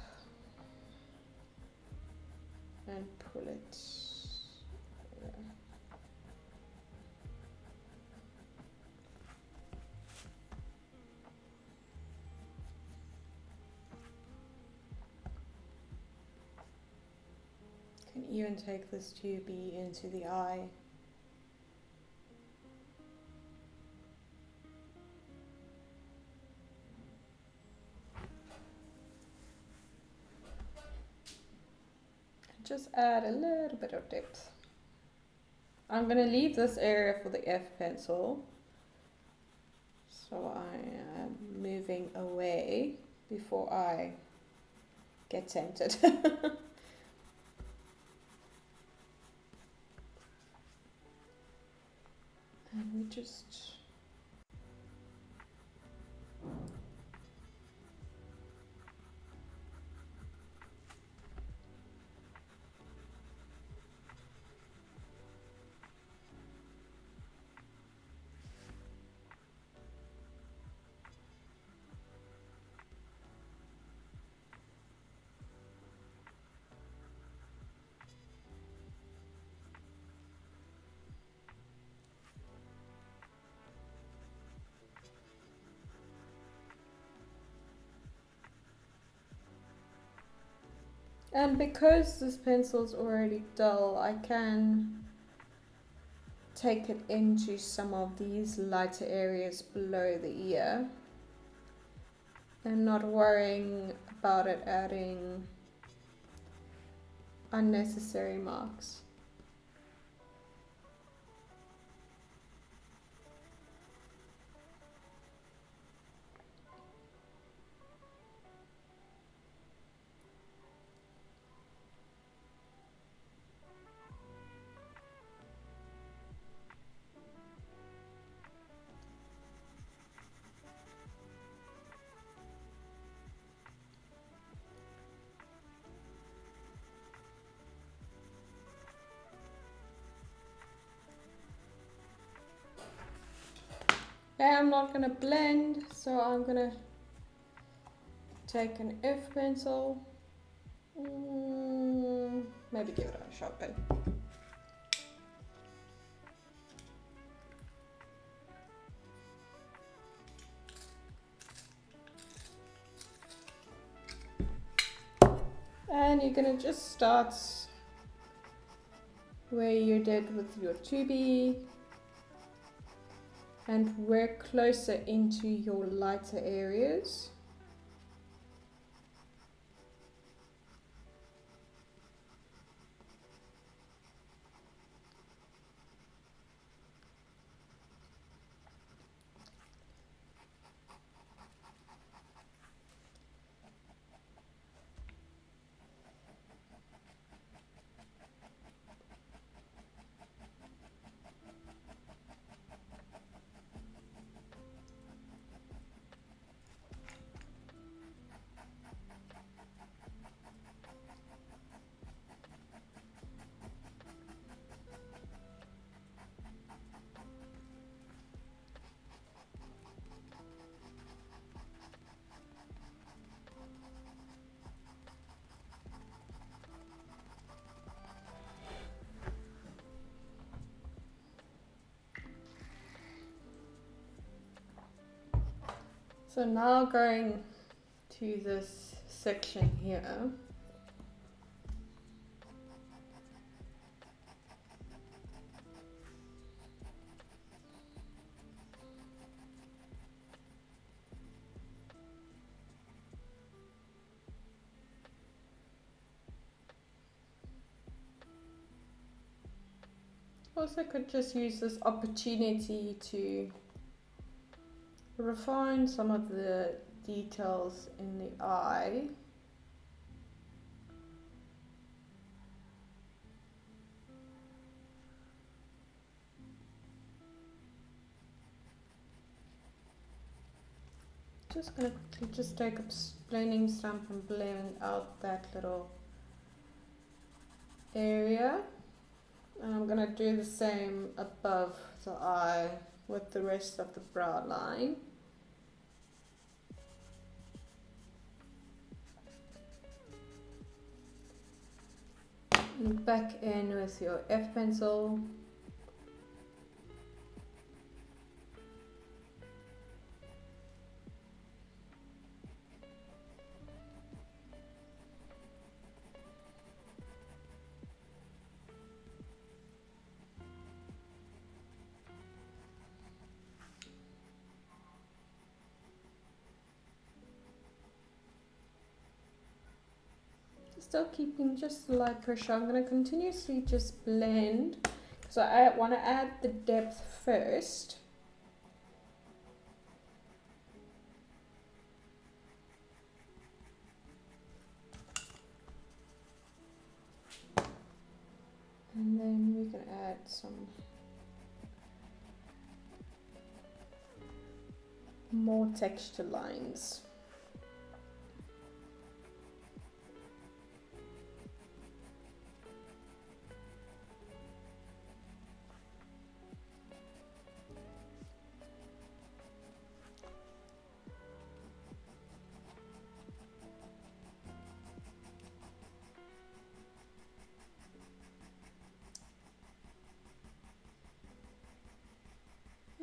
and pull it. Can even take this 2B into the eye. Just add a little bit of depth. I'm going to leave this area for the F pencil. So I am moving away before I get tempted. And we just... And because this pencil's already dull, I can take it into some of these lighter areas below the ear and not worrying about it adding unnecessary marks. I'm not going to blend, so I'm going to take an F pencil, maybe give it a sharp pen. And you're going to just start where you did with your 2B and work closer into your lighter areas. So now going to this section here, also could just use this opportunity to refine some of the details in the eye. Just gonna quickly just take a blending stamp and blend out that little area. And I'm gonna do the same above the eye with the rest of the brow line. And back in with your F pencil. Still keeping just light pressure. I'm going to continuously just blend because I want to add the depth first. And then we can add some more texture lines.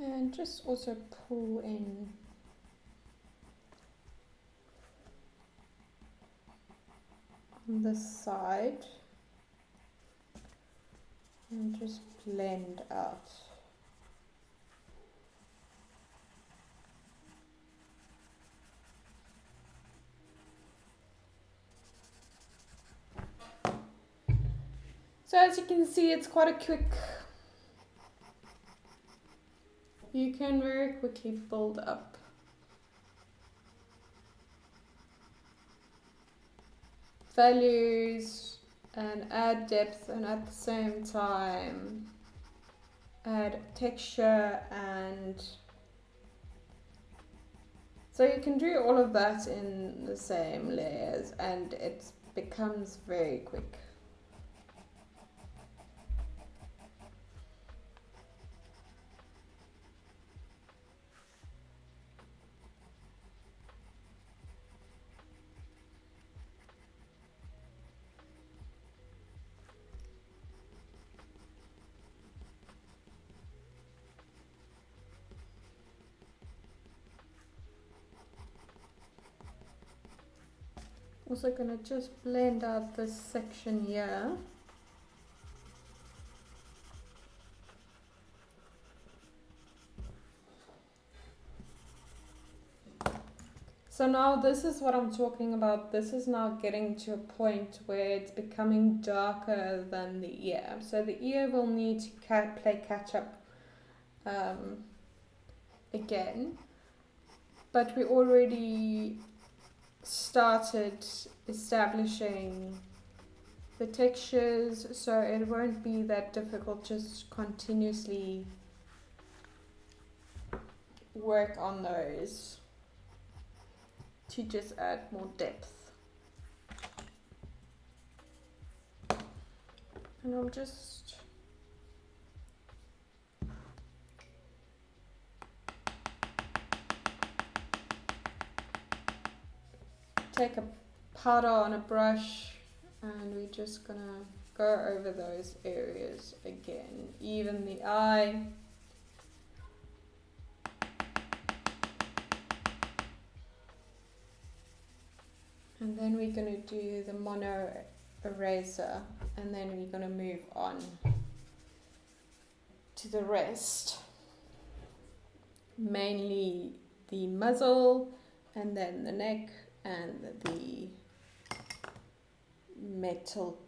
And just also pull in on this side and just blend out. So as you can see, it's quite a quick, you can very quickly build up values and add depth, and at the same time add texture, and so you can do all of that in the same layers and it becomes very quick. Also gonna just blend out this section here. So now this is what I'm talking about. This is now getting to a point where it's becoming darker than the ear. So the ear will need to play catch up again. But we already started establishing the textures, so it won't be that difficult. Just continuously work on those to just add more depth. And I'll just take a powder on a brush and we're just gonna go over those areas again, even the eye. And then we're gonna do the mono eraser, and then we're gonna move on to the rest, mainly the muzzle and then the neck and the metal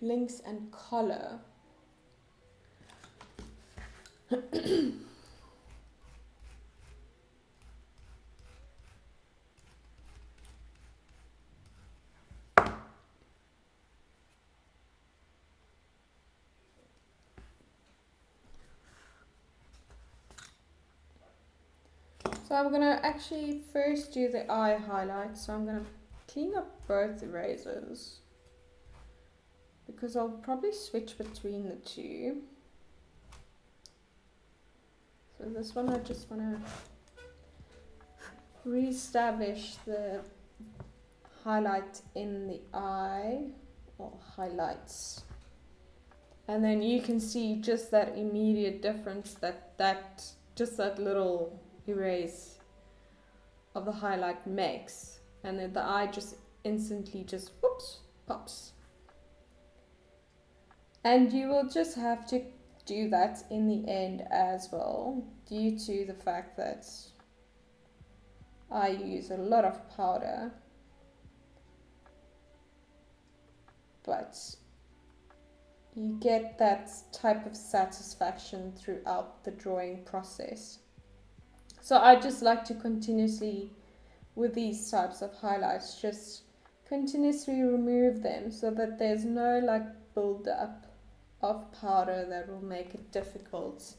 links and collar. So I'm gonna actually first do the eye highlight. So I'm gonna clean up both erasers because I'll probably switch between the two. So this one I just wanna re-establish the highlight in the eye, or highlights. And then you can see just that immediate difference that just that little erase of the highlight makes, and then the eye just instantly just whoops pops. And you will just have to do that in the end as well, due to the fact that I use a lot of powder, but you get that type of satisfaction throughout the drawing process. So I just like to continuously, with these types of highlights, just continuously remove them so that there's no like build up of powder that will make it difficult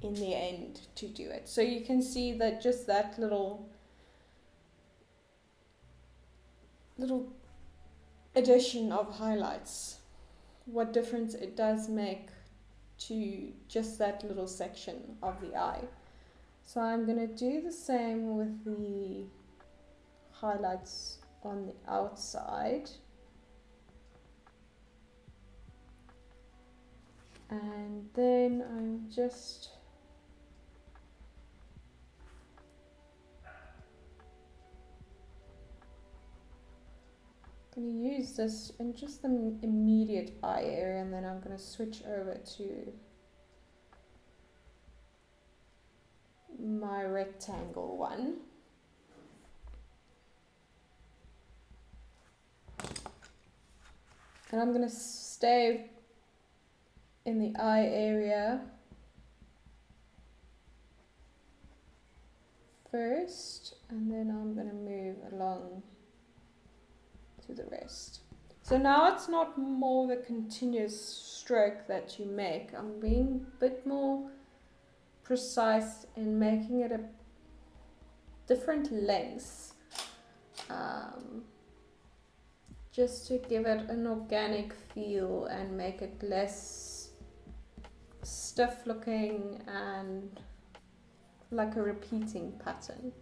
in the end to do it. So you can see that just that little addition of highlights, what difference it does make to just that little section of the eye. So I'm going to do the same with the highlights on the outside. And then I'm just I'm going to use this in just the immediate eye area, and then I'm going to switch over to my rectangle one. And I'm going to stay in the eye area first, and then I'm going to move along to the rest. So now it's not more of a continuous stroke that you make. I'm being a bit more precise in making it a different lengths, just to give it an organic feel and make it less stiff looking and like a repeating pattern.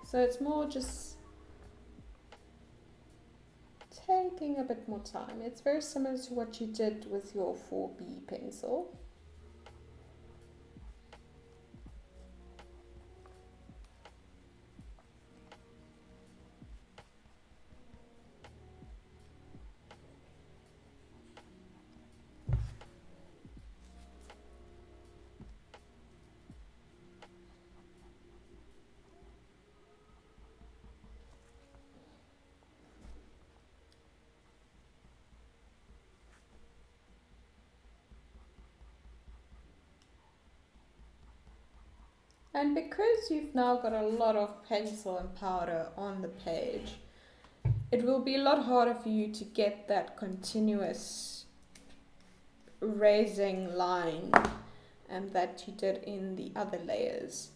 So it's more just taking a bit more time. It's very similar to what you did with your 4B pencil. And because you've now got a lot of pencil and powder on the page, it will be a lot harder for you to get that continuous raising line that you did in the other layers.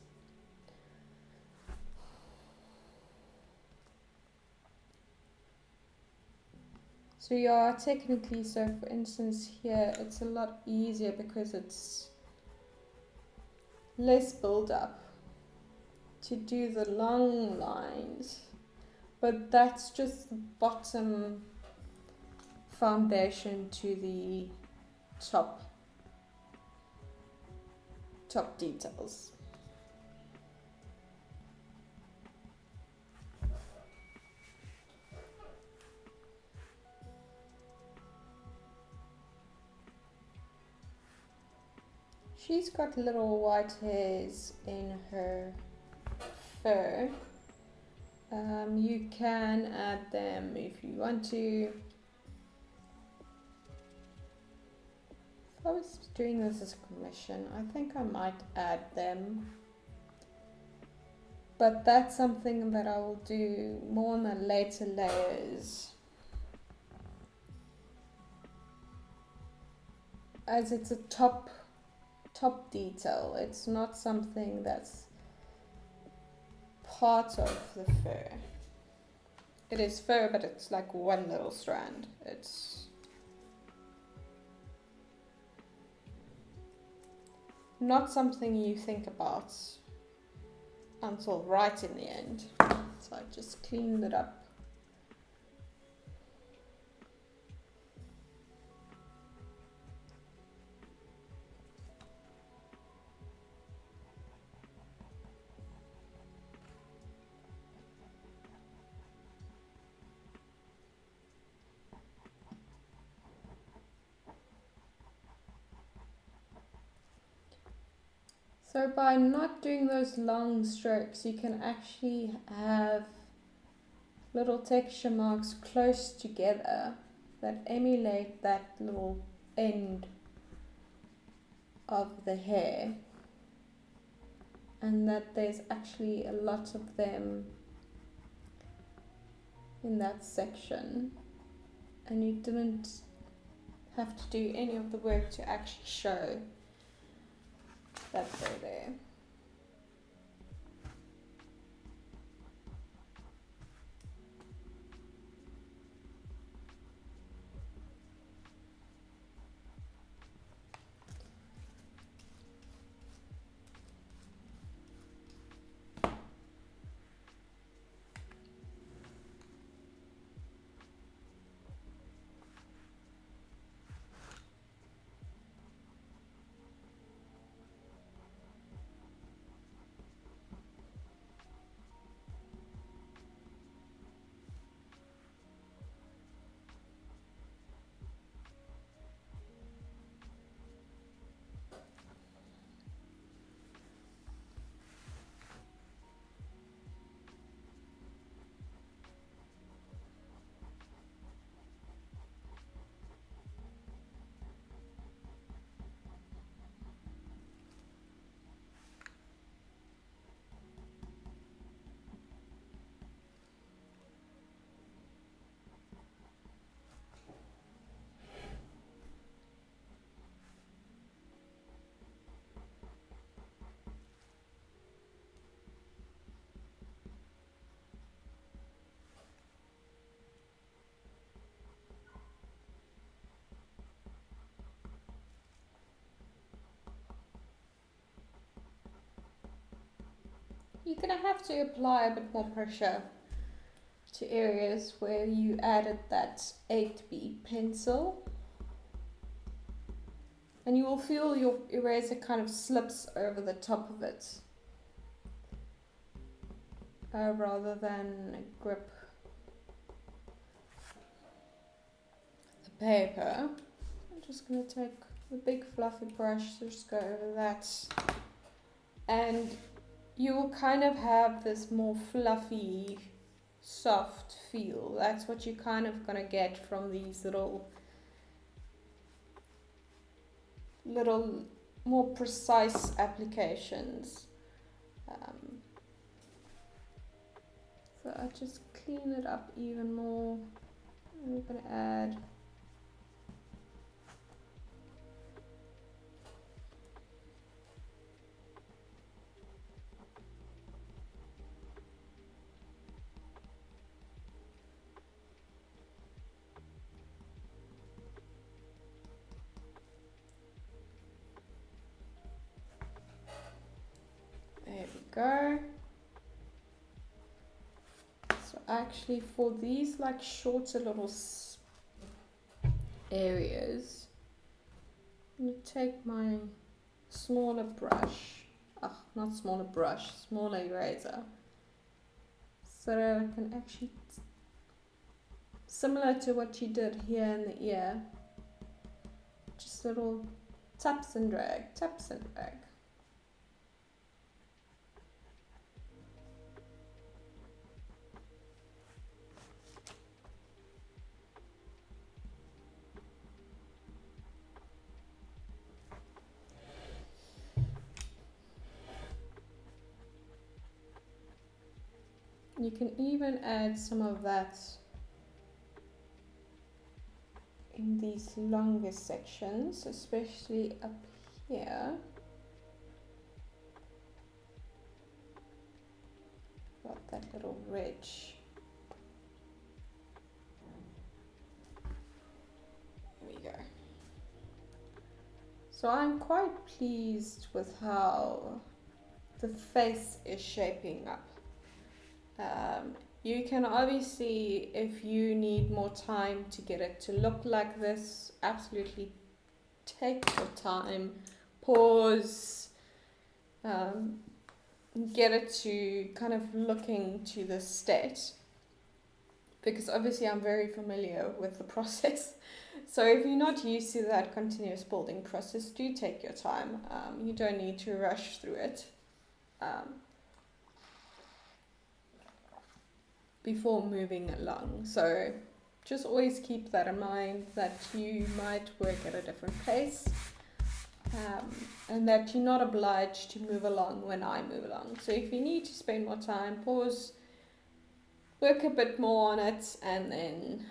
So yeah, technically, so for instance here, it's a lot easier because it's less build up to do the long lines, but that's just the bottom foundation to the top details. She's got little white hairs in her fur. You can add them if you want to. If I was doing this as a commission, I think I might add them. But that's something that I will do more in the later layers, as it's a top detail. It's not something that's part of the fur. It is fur, but it's like one little strand. It's not something you think about until right in the end. So I just cleaned it up. So by not doing those long strokes, you can actually have little texture marks close together that emulate that little end of the hair, and that there's actually a lot of them in that section, and you didn't have to do any of the work to actually show that they're there. you're going to have to apply a bit more pressure to areas where you added that 8B pencil. And you will feel your eraser kind of slips over the top of it, rather than grip the paper. I'm just going to take the big fluffy brush to just go over that, and you will kind of have this more fluffy, soft feel. That's what you're kind of going to get from these little more precise applications. So I just clean it up even more. I'm going to add there we go. So actually for these like shorter little areas, I'm going to take my smaller brush, not smaller brush, smaller eraser, so that I can actually, similar to what you did here in the ear, just little taps and drag, taps and drag. You can even add some of that in these longer sections, especially up here. Got that little ridge. There we go. So I'm quite pleased with how the face is shaping up. You can obviously, if you need more time to get it to look like this, absolutely take your time, pause, get it to kind of looking to this state, because obviously I'm very familiar with the process. So if you're not used to that continuous building process, do take your time. You don't need to rush through it. Before moving along. So just always keep that in mind, that you might work at a different pace, and that you're not obliged to move along when I move along. So if you need to spend more time, pause, work a bit more on it, and then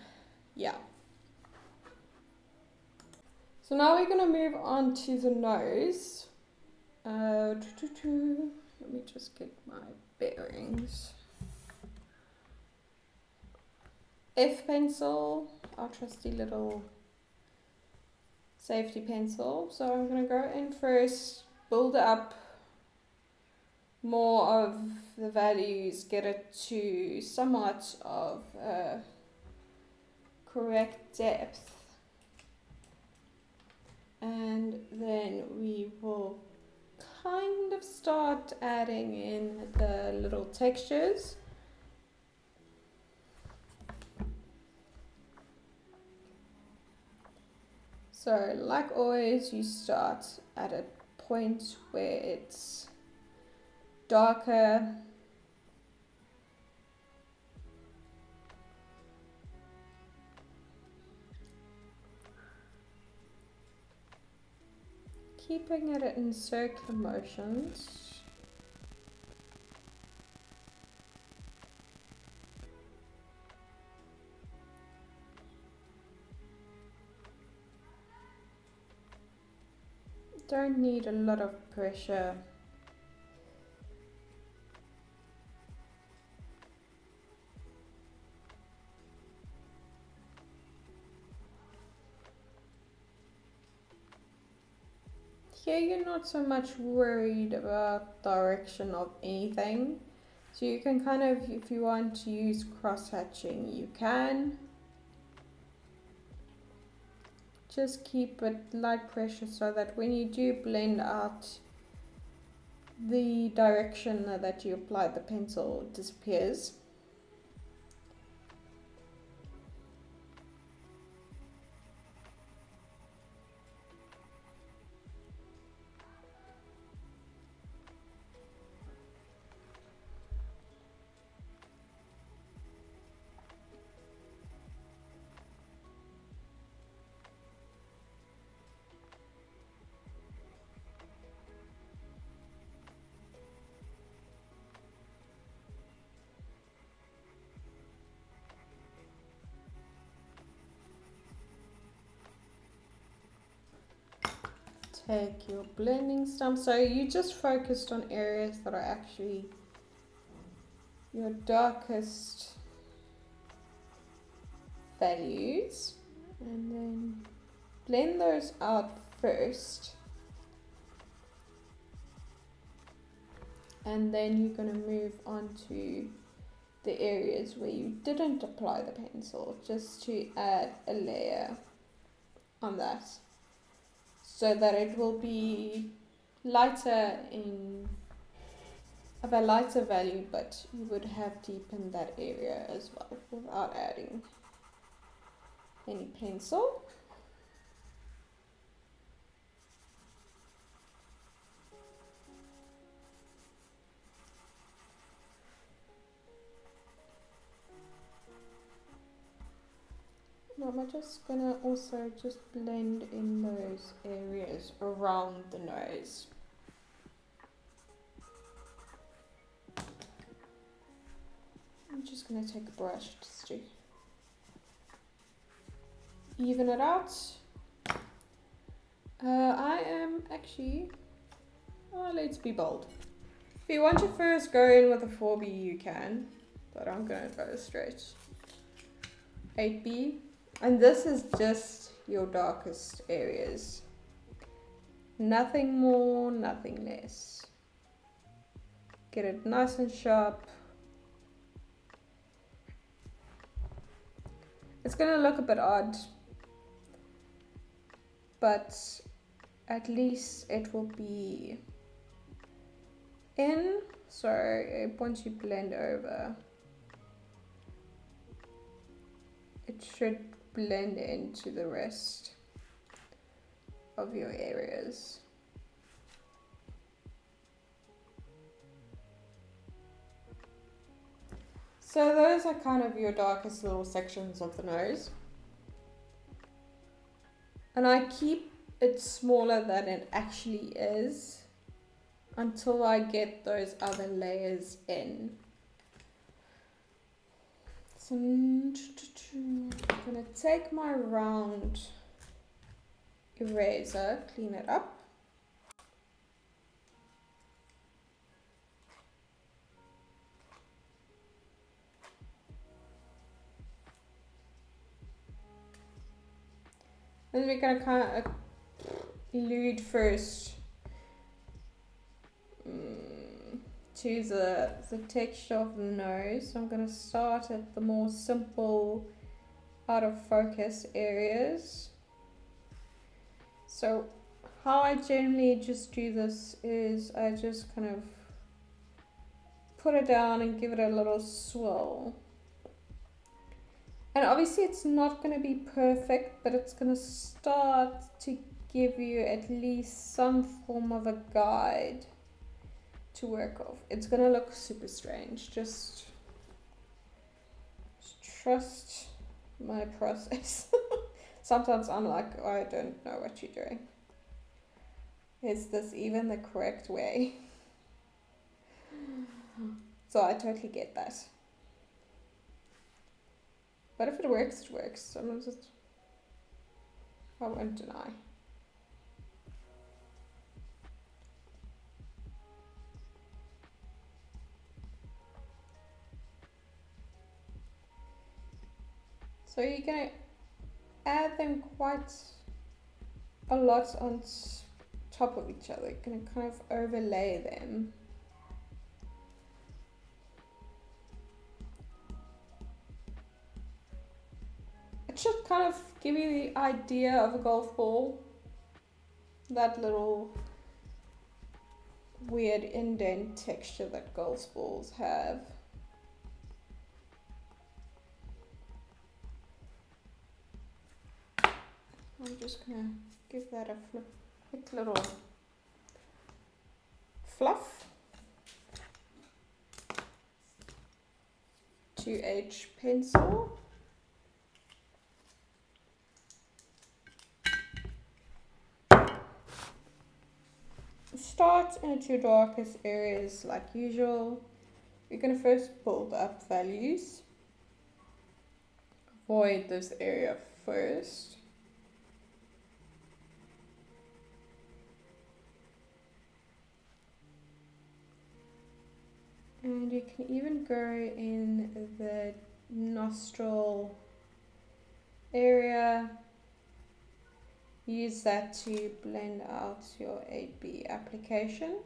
yeah. So now we're going to move on to the nose. Let me just get my bearings. F pencil, our trusty little safety pencil. So I'm going to go in first, build up more of the values, get it to somewhat of a correct depth. And then we will kind of start adding in the little textures. So like always, you start at a point where it's darker, keeping it in circular motions. Don't need a lot of pressure. Here you're not so much worried about direction of anything. So you can kind of, if you want to use cross-hatching, you can. Just keep it light pressure so that when you do blend out, the direction that you apply the pencil disappears. Take your blending stump. So you just focused on areas that are actually your darkest values, and then blend those out first, and then you're going to move on to the areas where you didn't apply the pencil, just to add a layer on that, so that it will be lighter of a lighter value, but you would have deepened that area as well without adding any pencil. Now I'm just gonna also just blend in those areas around the nose. I'm just gonna take a brush just to even it out. I am actually, let's be bold. If you want to first go in with a 4B, you can, but I'm gonna go straight 8B. And this is just your darkest areas. Nothing more, nothing less. Get it nice and sharp. It's gonna look a bit odd, but at least it will be in. So once you blend over, it should blend into the rest of your areas. So those are kind of your darkest little sections of the nose. And I keep it smaller than it actually is until I get those other layers in. So I'm gonna take my round eraser, clean it up. Then we're gonna kind of allude first to the texture of the nose. So I'm going to start at the more simple, out of focus areas. So how I generally just do this is I just kind of put it down and give it a little swirl. And obviously it's not going to be perfect, but it's going to start to give you at least some form of a guide to work off. It's going to look super strange. Just trust my process. Sometimes I'm like, oh, I don't know what you're doing. Is this even the correct way? So I totally get that. But if it works, it works. I won't deny. So you're going to add them quite a lot on top of each other. You're going to kind of overlay them. should kind of give you the idea of a golf ball. That little weird indent texture that golf balls have. I'm just gonna give that a quick little fluff. 2H pencil. Start into your darkest areas like usual. You're going to first build up values. Avoid this area first. And you can even go in the nostril area. Use that to blend out your 8B application.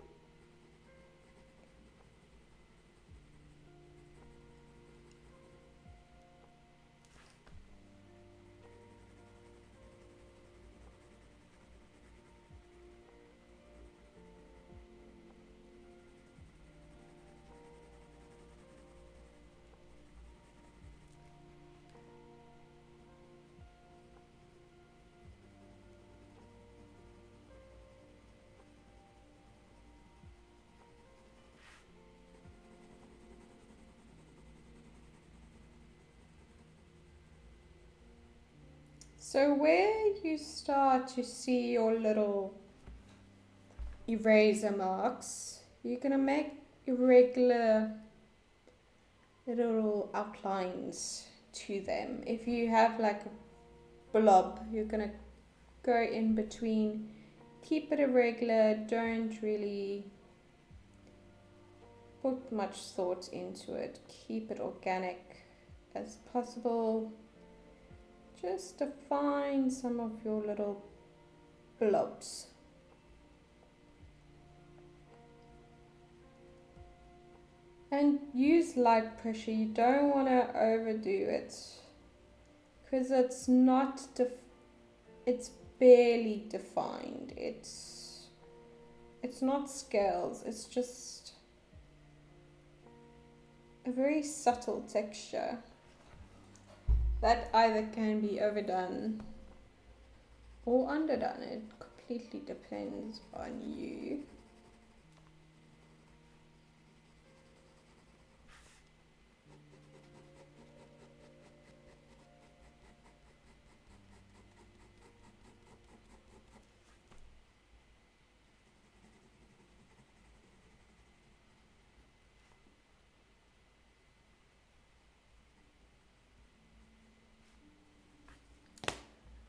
So where you start to see your little eraser marks, you're going to make irregular little outlines to them. If you have like a blob, you're going to go in between. Keep it irregular, don't really put much thought into it. Keep it organic as possible. Just define some of your little blobs. And use light pressure. You don't want to overdo it because it's not it's barely defined. It's not scales. It's just a very subtle texture that either can be overdone or underdone. It completely depends on you.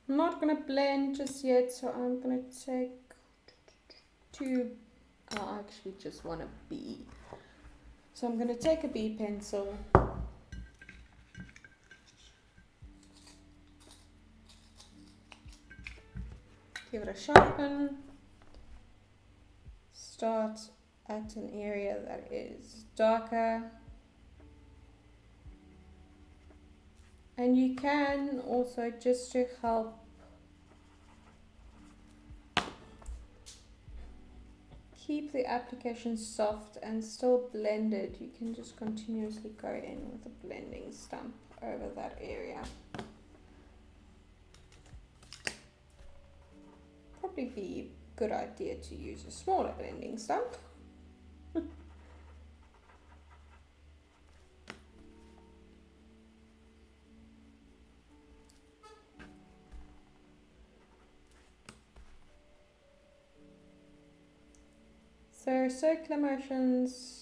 I'm not going to blend just yet, so I'm going to take I actually just want a B. So I'm going to take a B pencil. Give it a sharpen. Start at an area that is darker. And you can also, just to help keep the application soft and still blended, you can just continuously go in with a blending stump over that area. Probably be a good idea to use a smaller blending stump. So circular motions.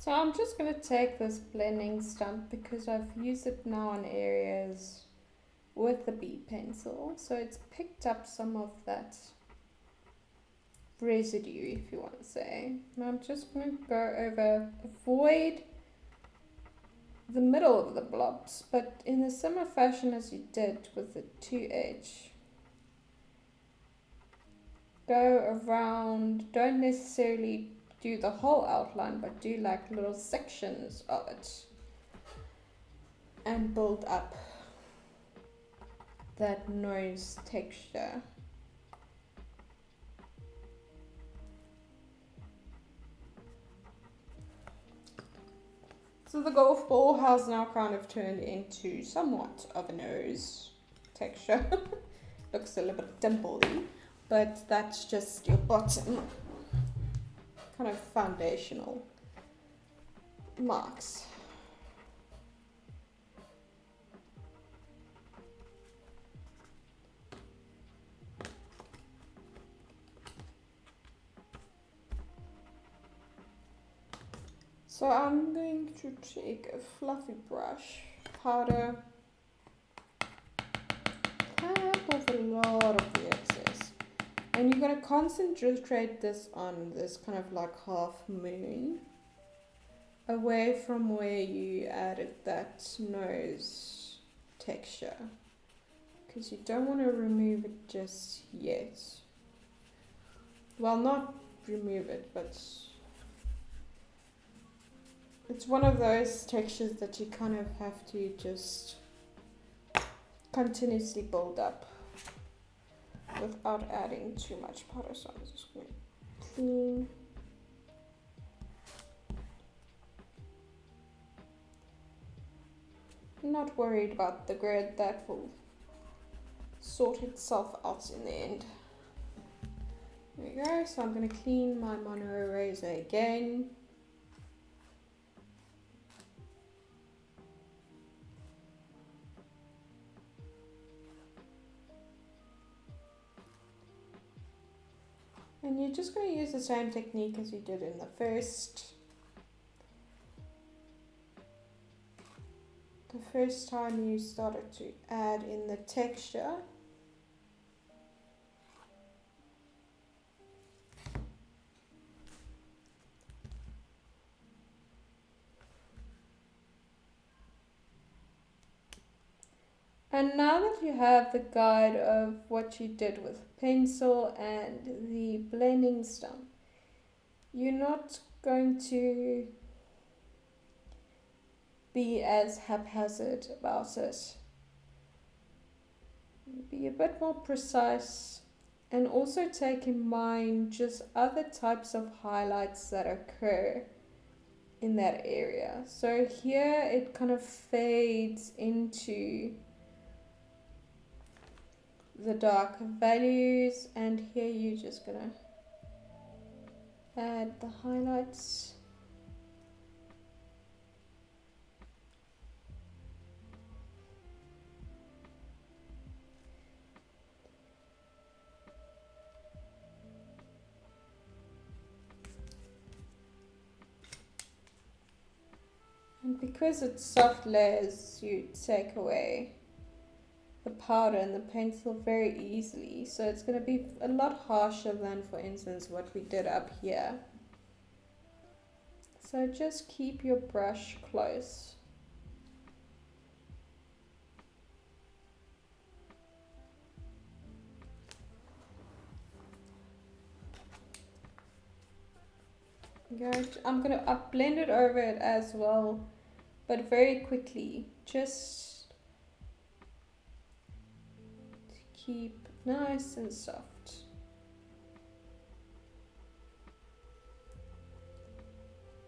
So I'm just going to take this blending stump because I've used it now on areas with the B pencil. So it's picked up some of that residue, if you want to say. And I'm just going to go over, avoid the middle of the blobs, but in a similar fashion as you did with the 2H. Go around, don't necessarily do the whole outline, but do like little sections of it and build up that nose texture. So the golf ball has now kind of turned into somewhat of a nose texture. Looks a little bit dimply, but that's just your bottom kind of foundational marks. So I'm going to take a fluffy brush, powder, tap off a lot of the excess. And you're going to concentrate this on this kind of like half moon, away from where you added that nose texture, because you don't want to remove it just yet. Well, not remove it, but it's one of those textures that you kind of have to just continuously build up without adding too much powder. So I'm just going to clean. I'm not worried about the grid, that will sort itself out in the end. There we go. So I'm going to clean my mono eraser again. And you're just going to use the same technique as you did in the first time you started to add in the texture. And now that you have the guide of what you did with pencil and the blending stump, you're not going to be as haphazard about it. Be a bit more precise, and also take in mind just other types of highlights that occur in that area. So here it kind of fades into the darker values, and here you're just gonna add the highlights. And because it's soft layers, you take away the powder and the pencil very easily, so it's going to be a lot harsher than, for instance, what we did up here. So just keep your brush close. I'm going to blend it over it as well, but very quickly, just keep nice and soft.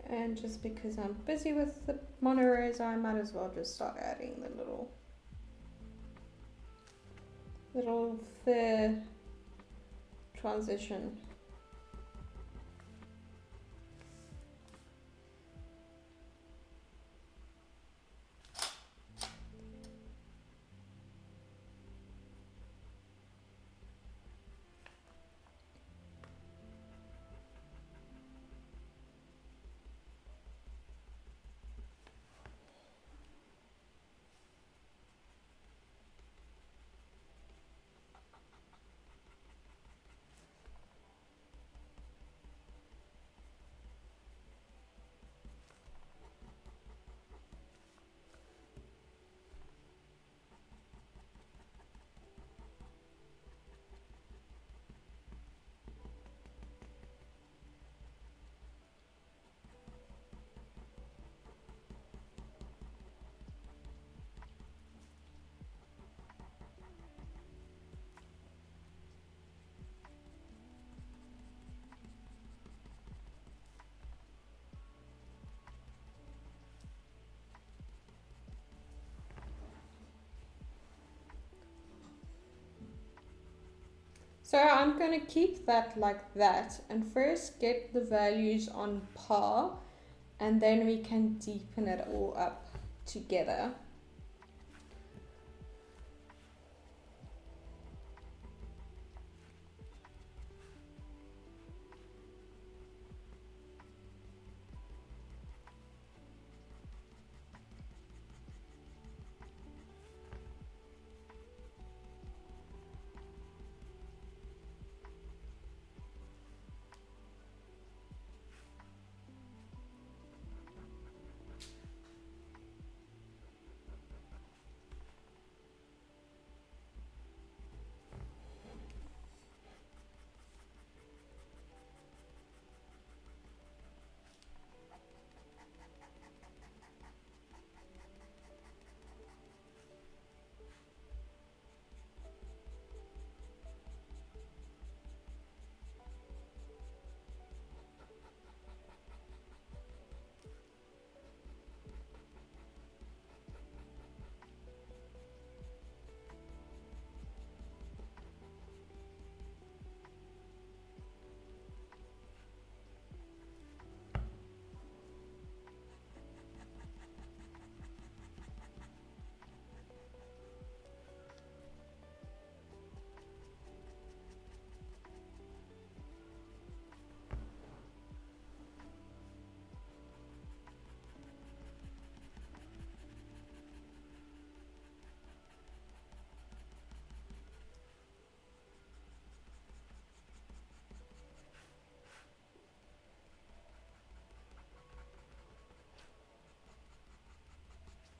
And just because I'm busy with the mono eraser, I might as well just start adding the little fair transition. So I'm going to keep that like that and first get the values on par, and then we can deepen it all up together.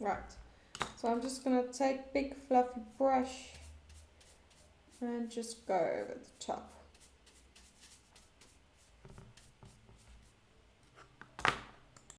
Right, so I'm just going to take big fluffy brush and just go over the top.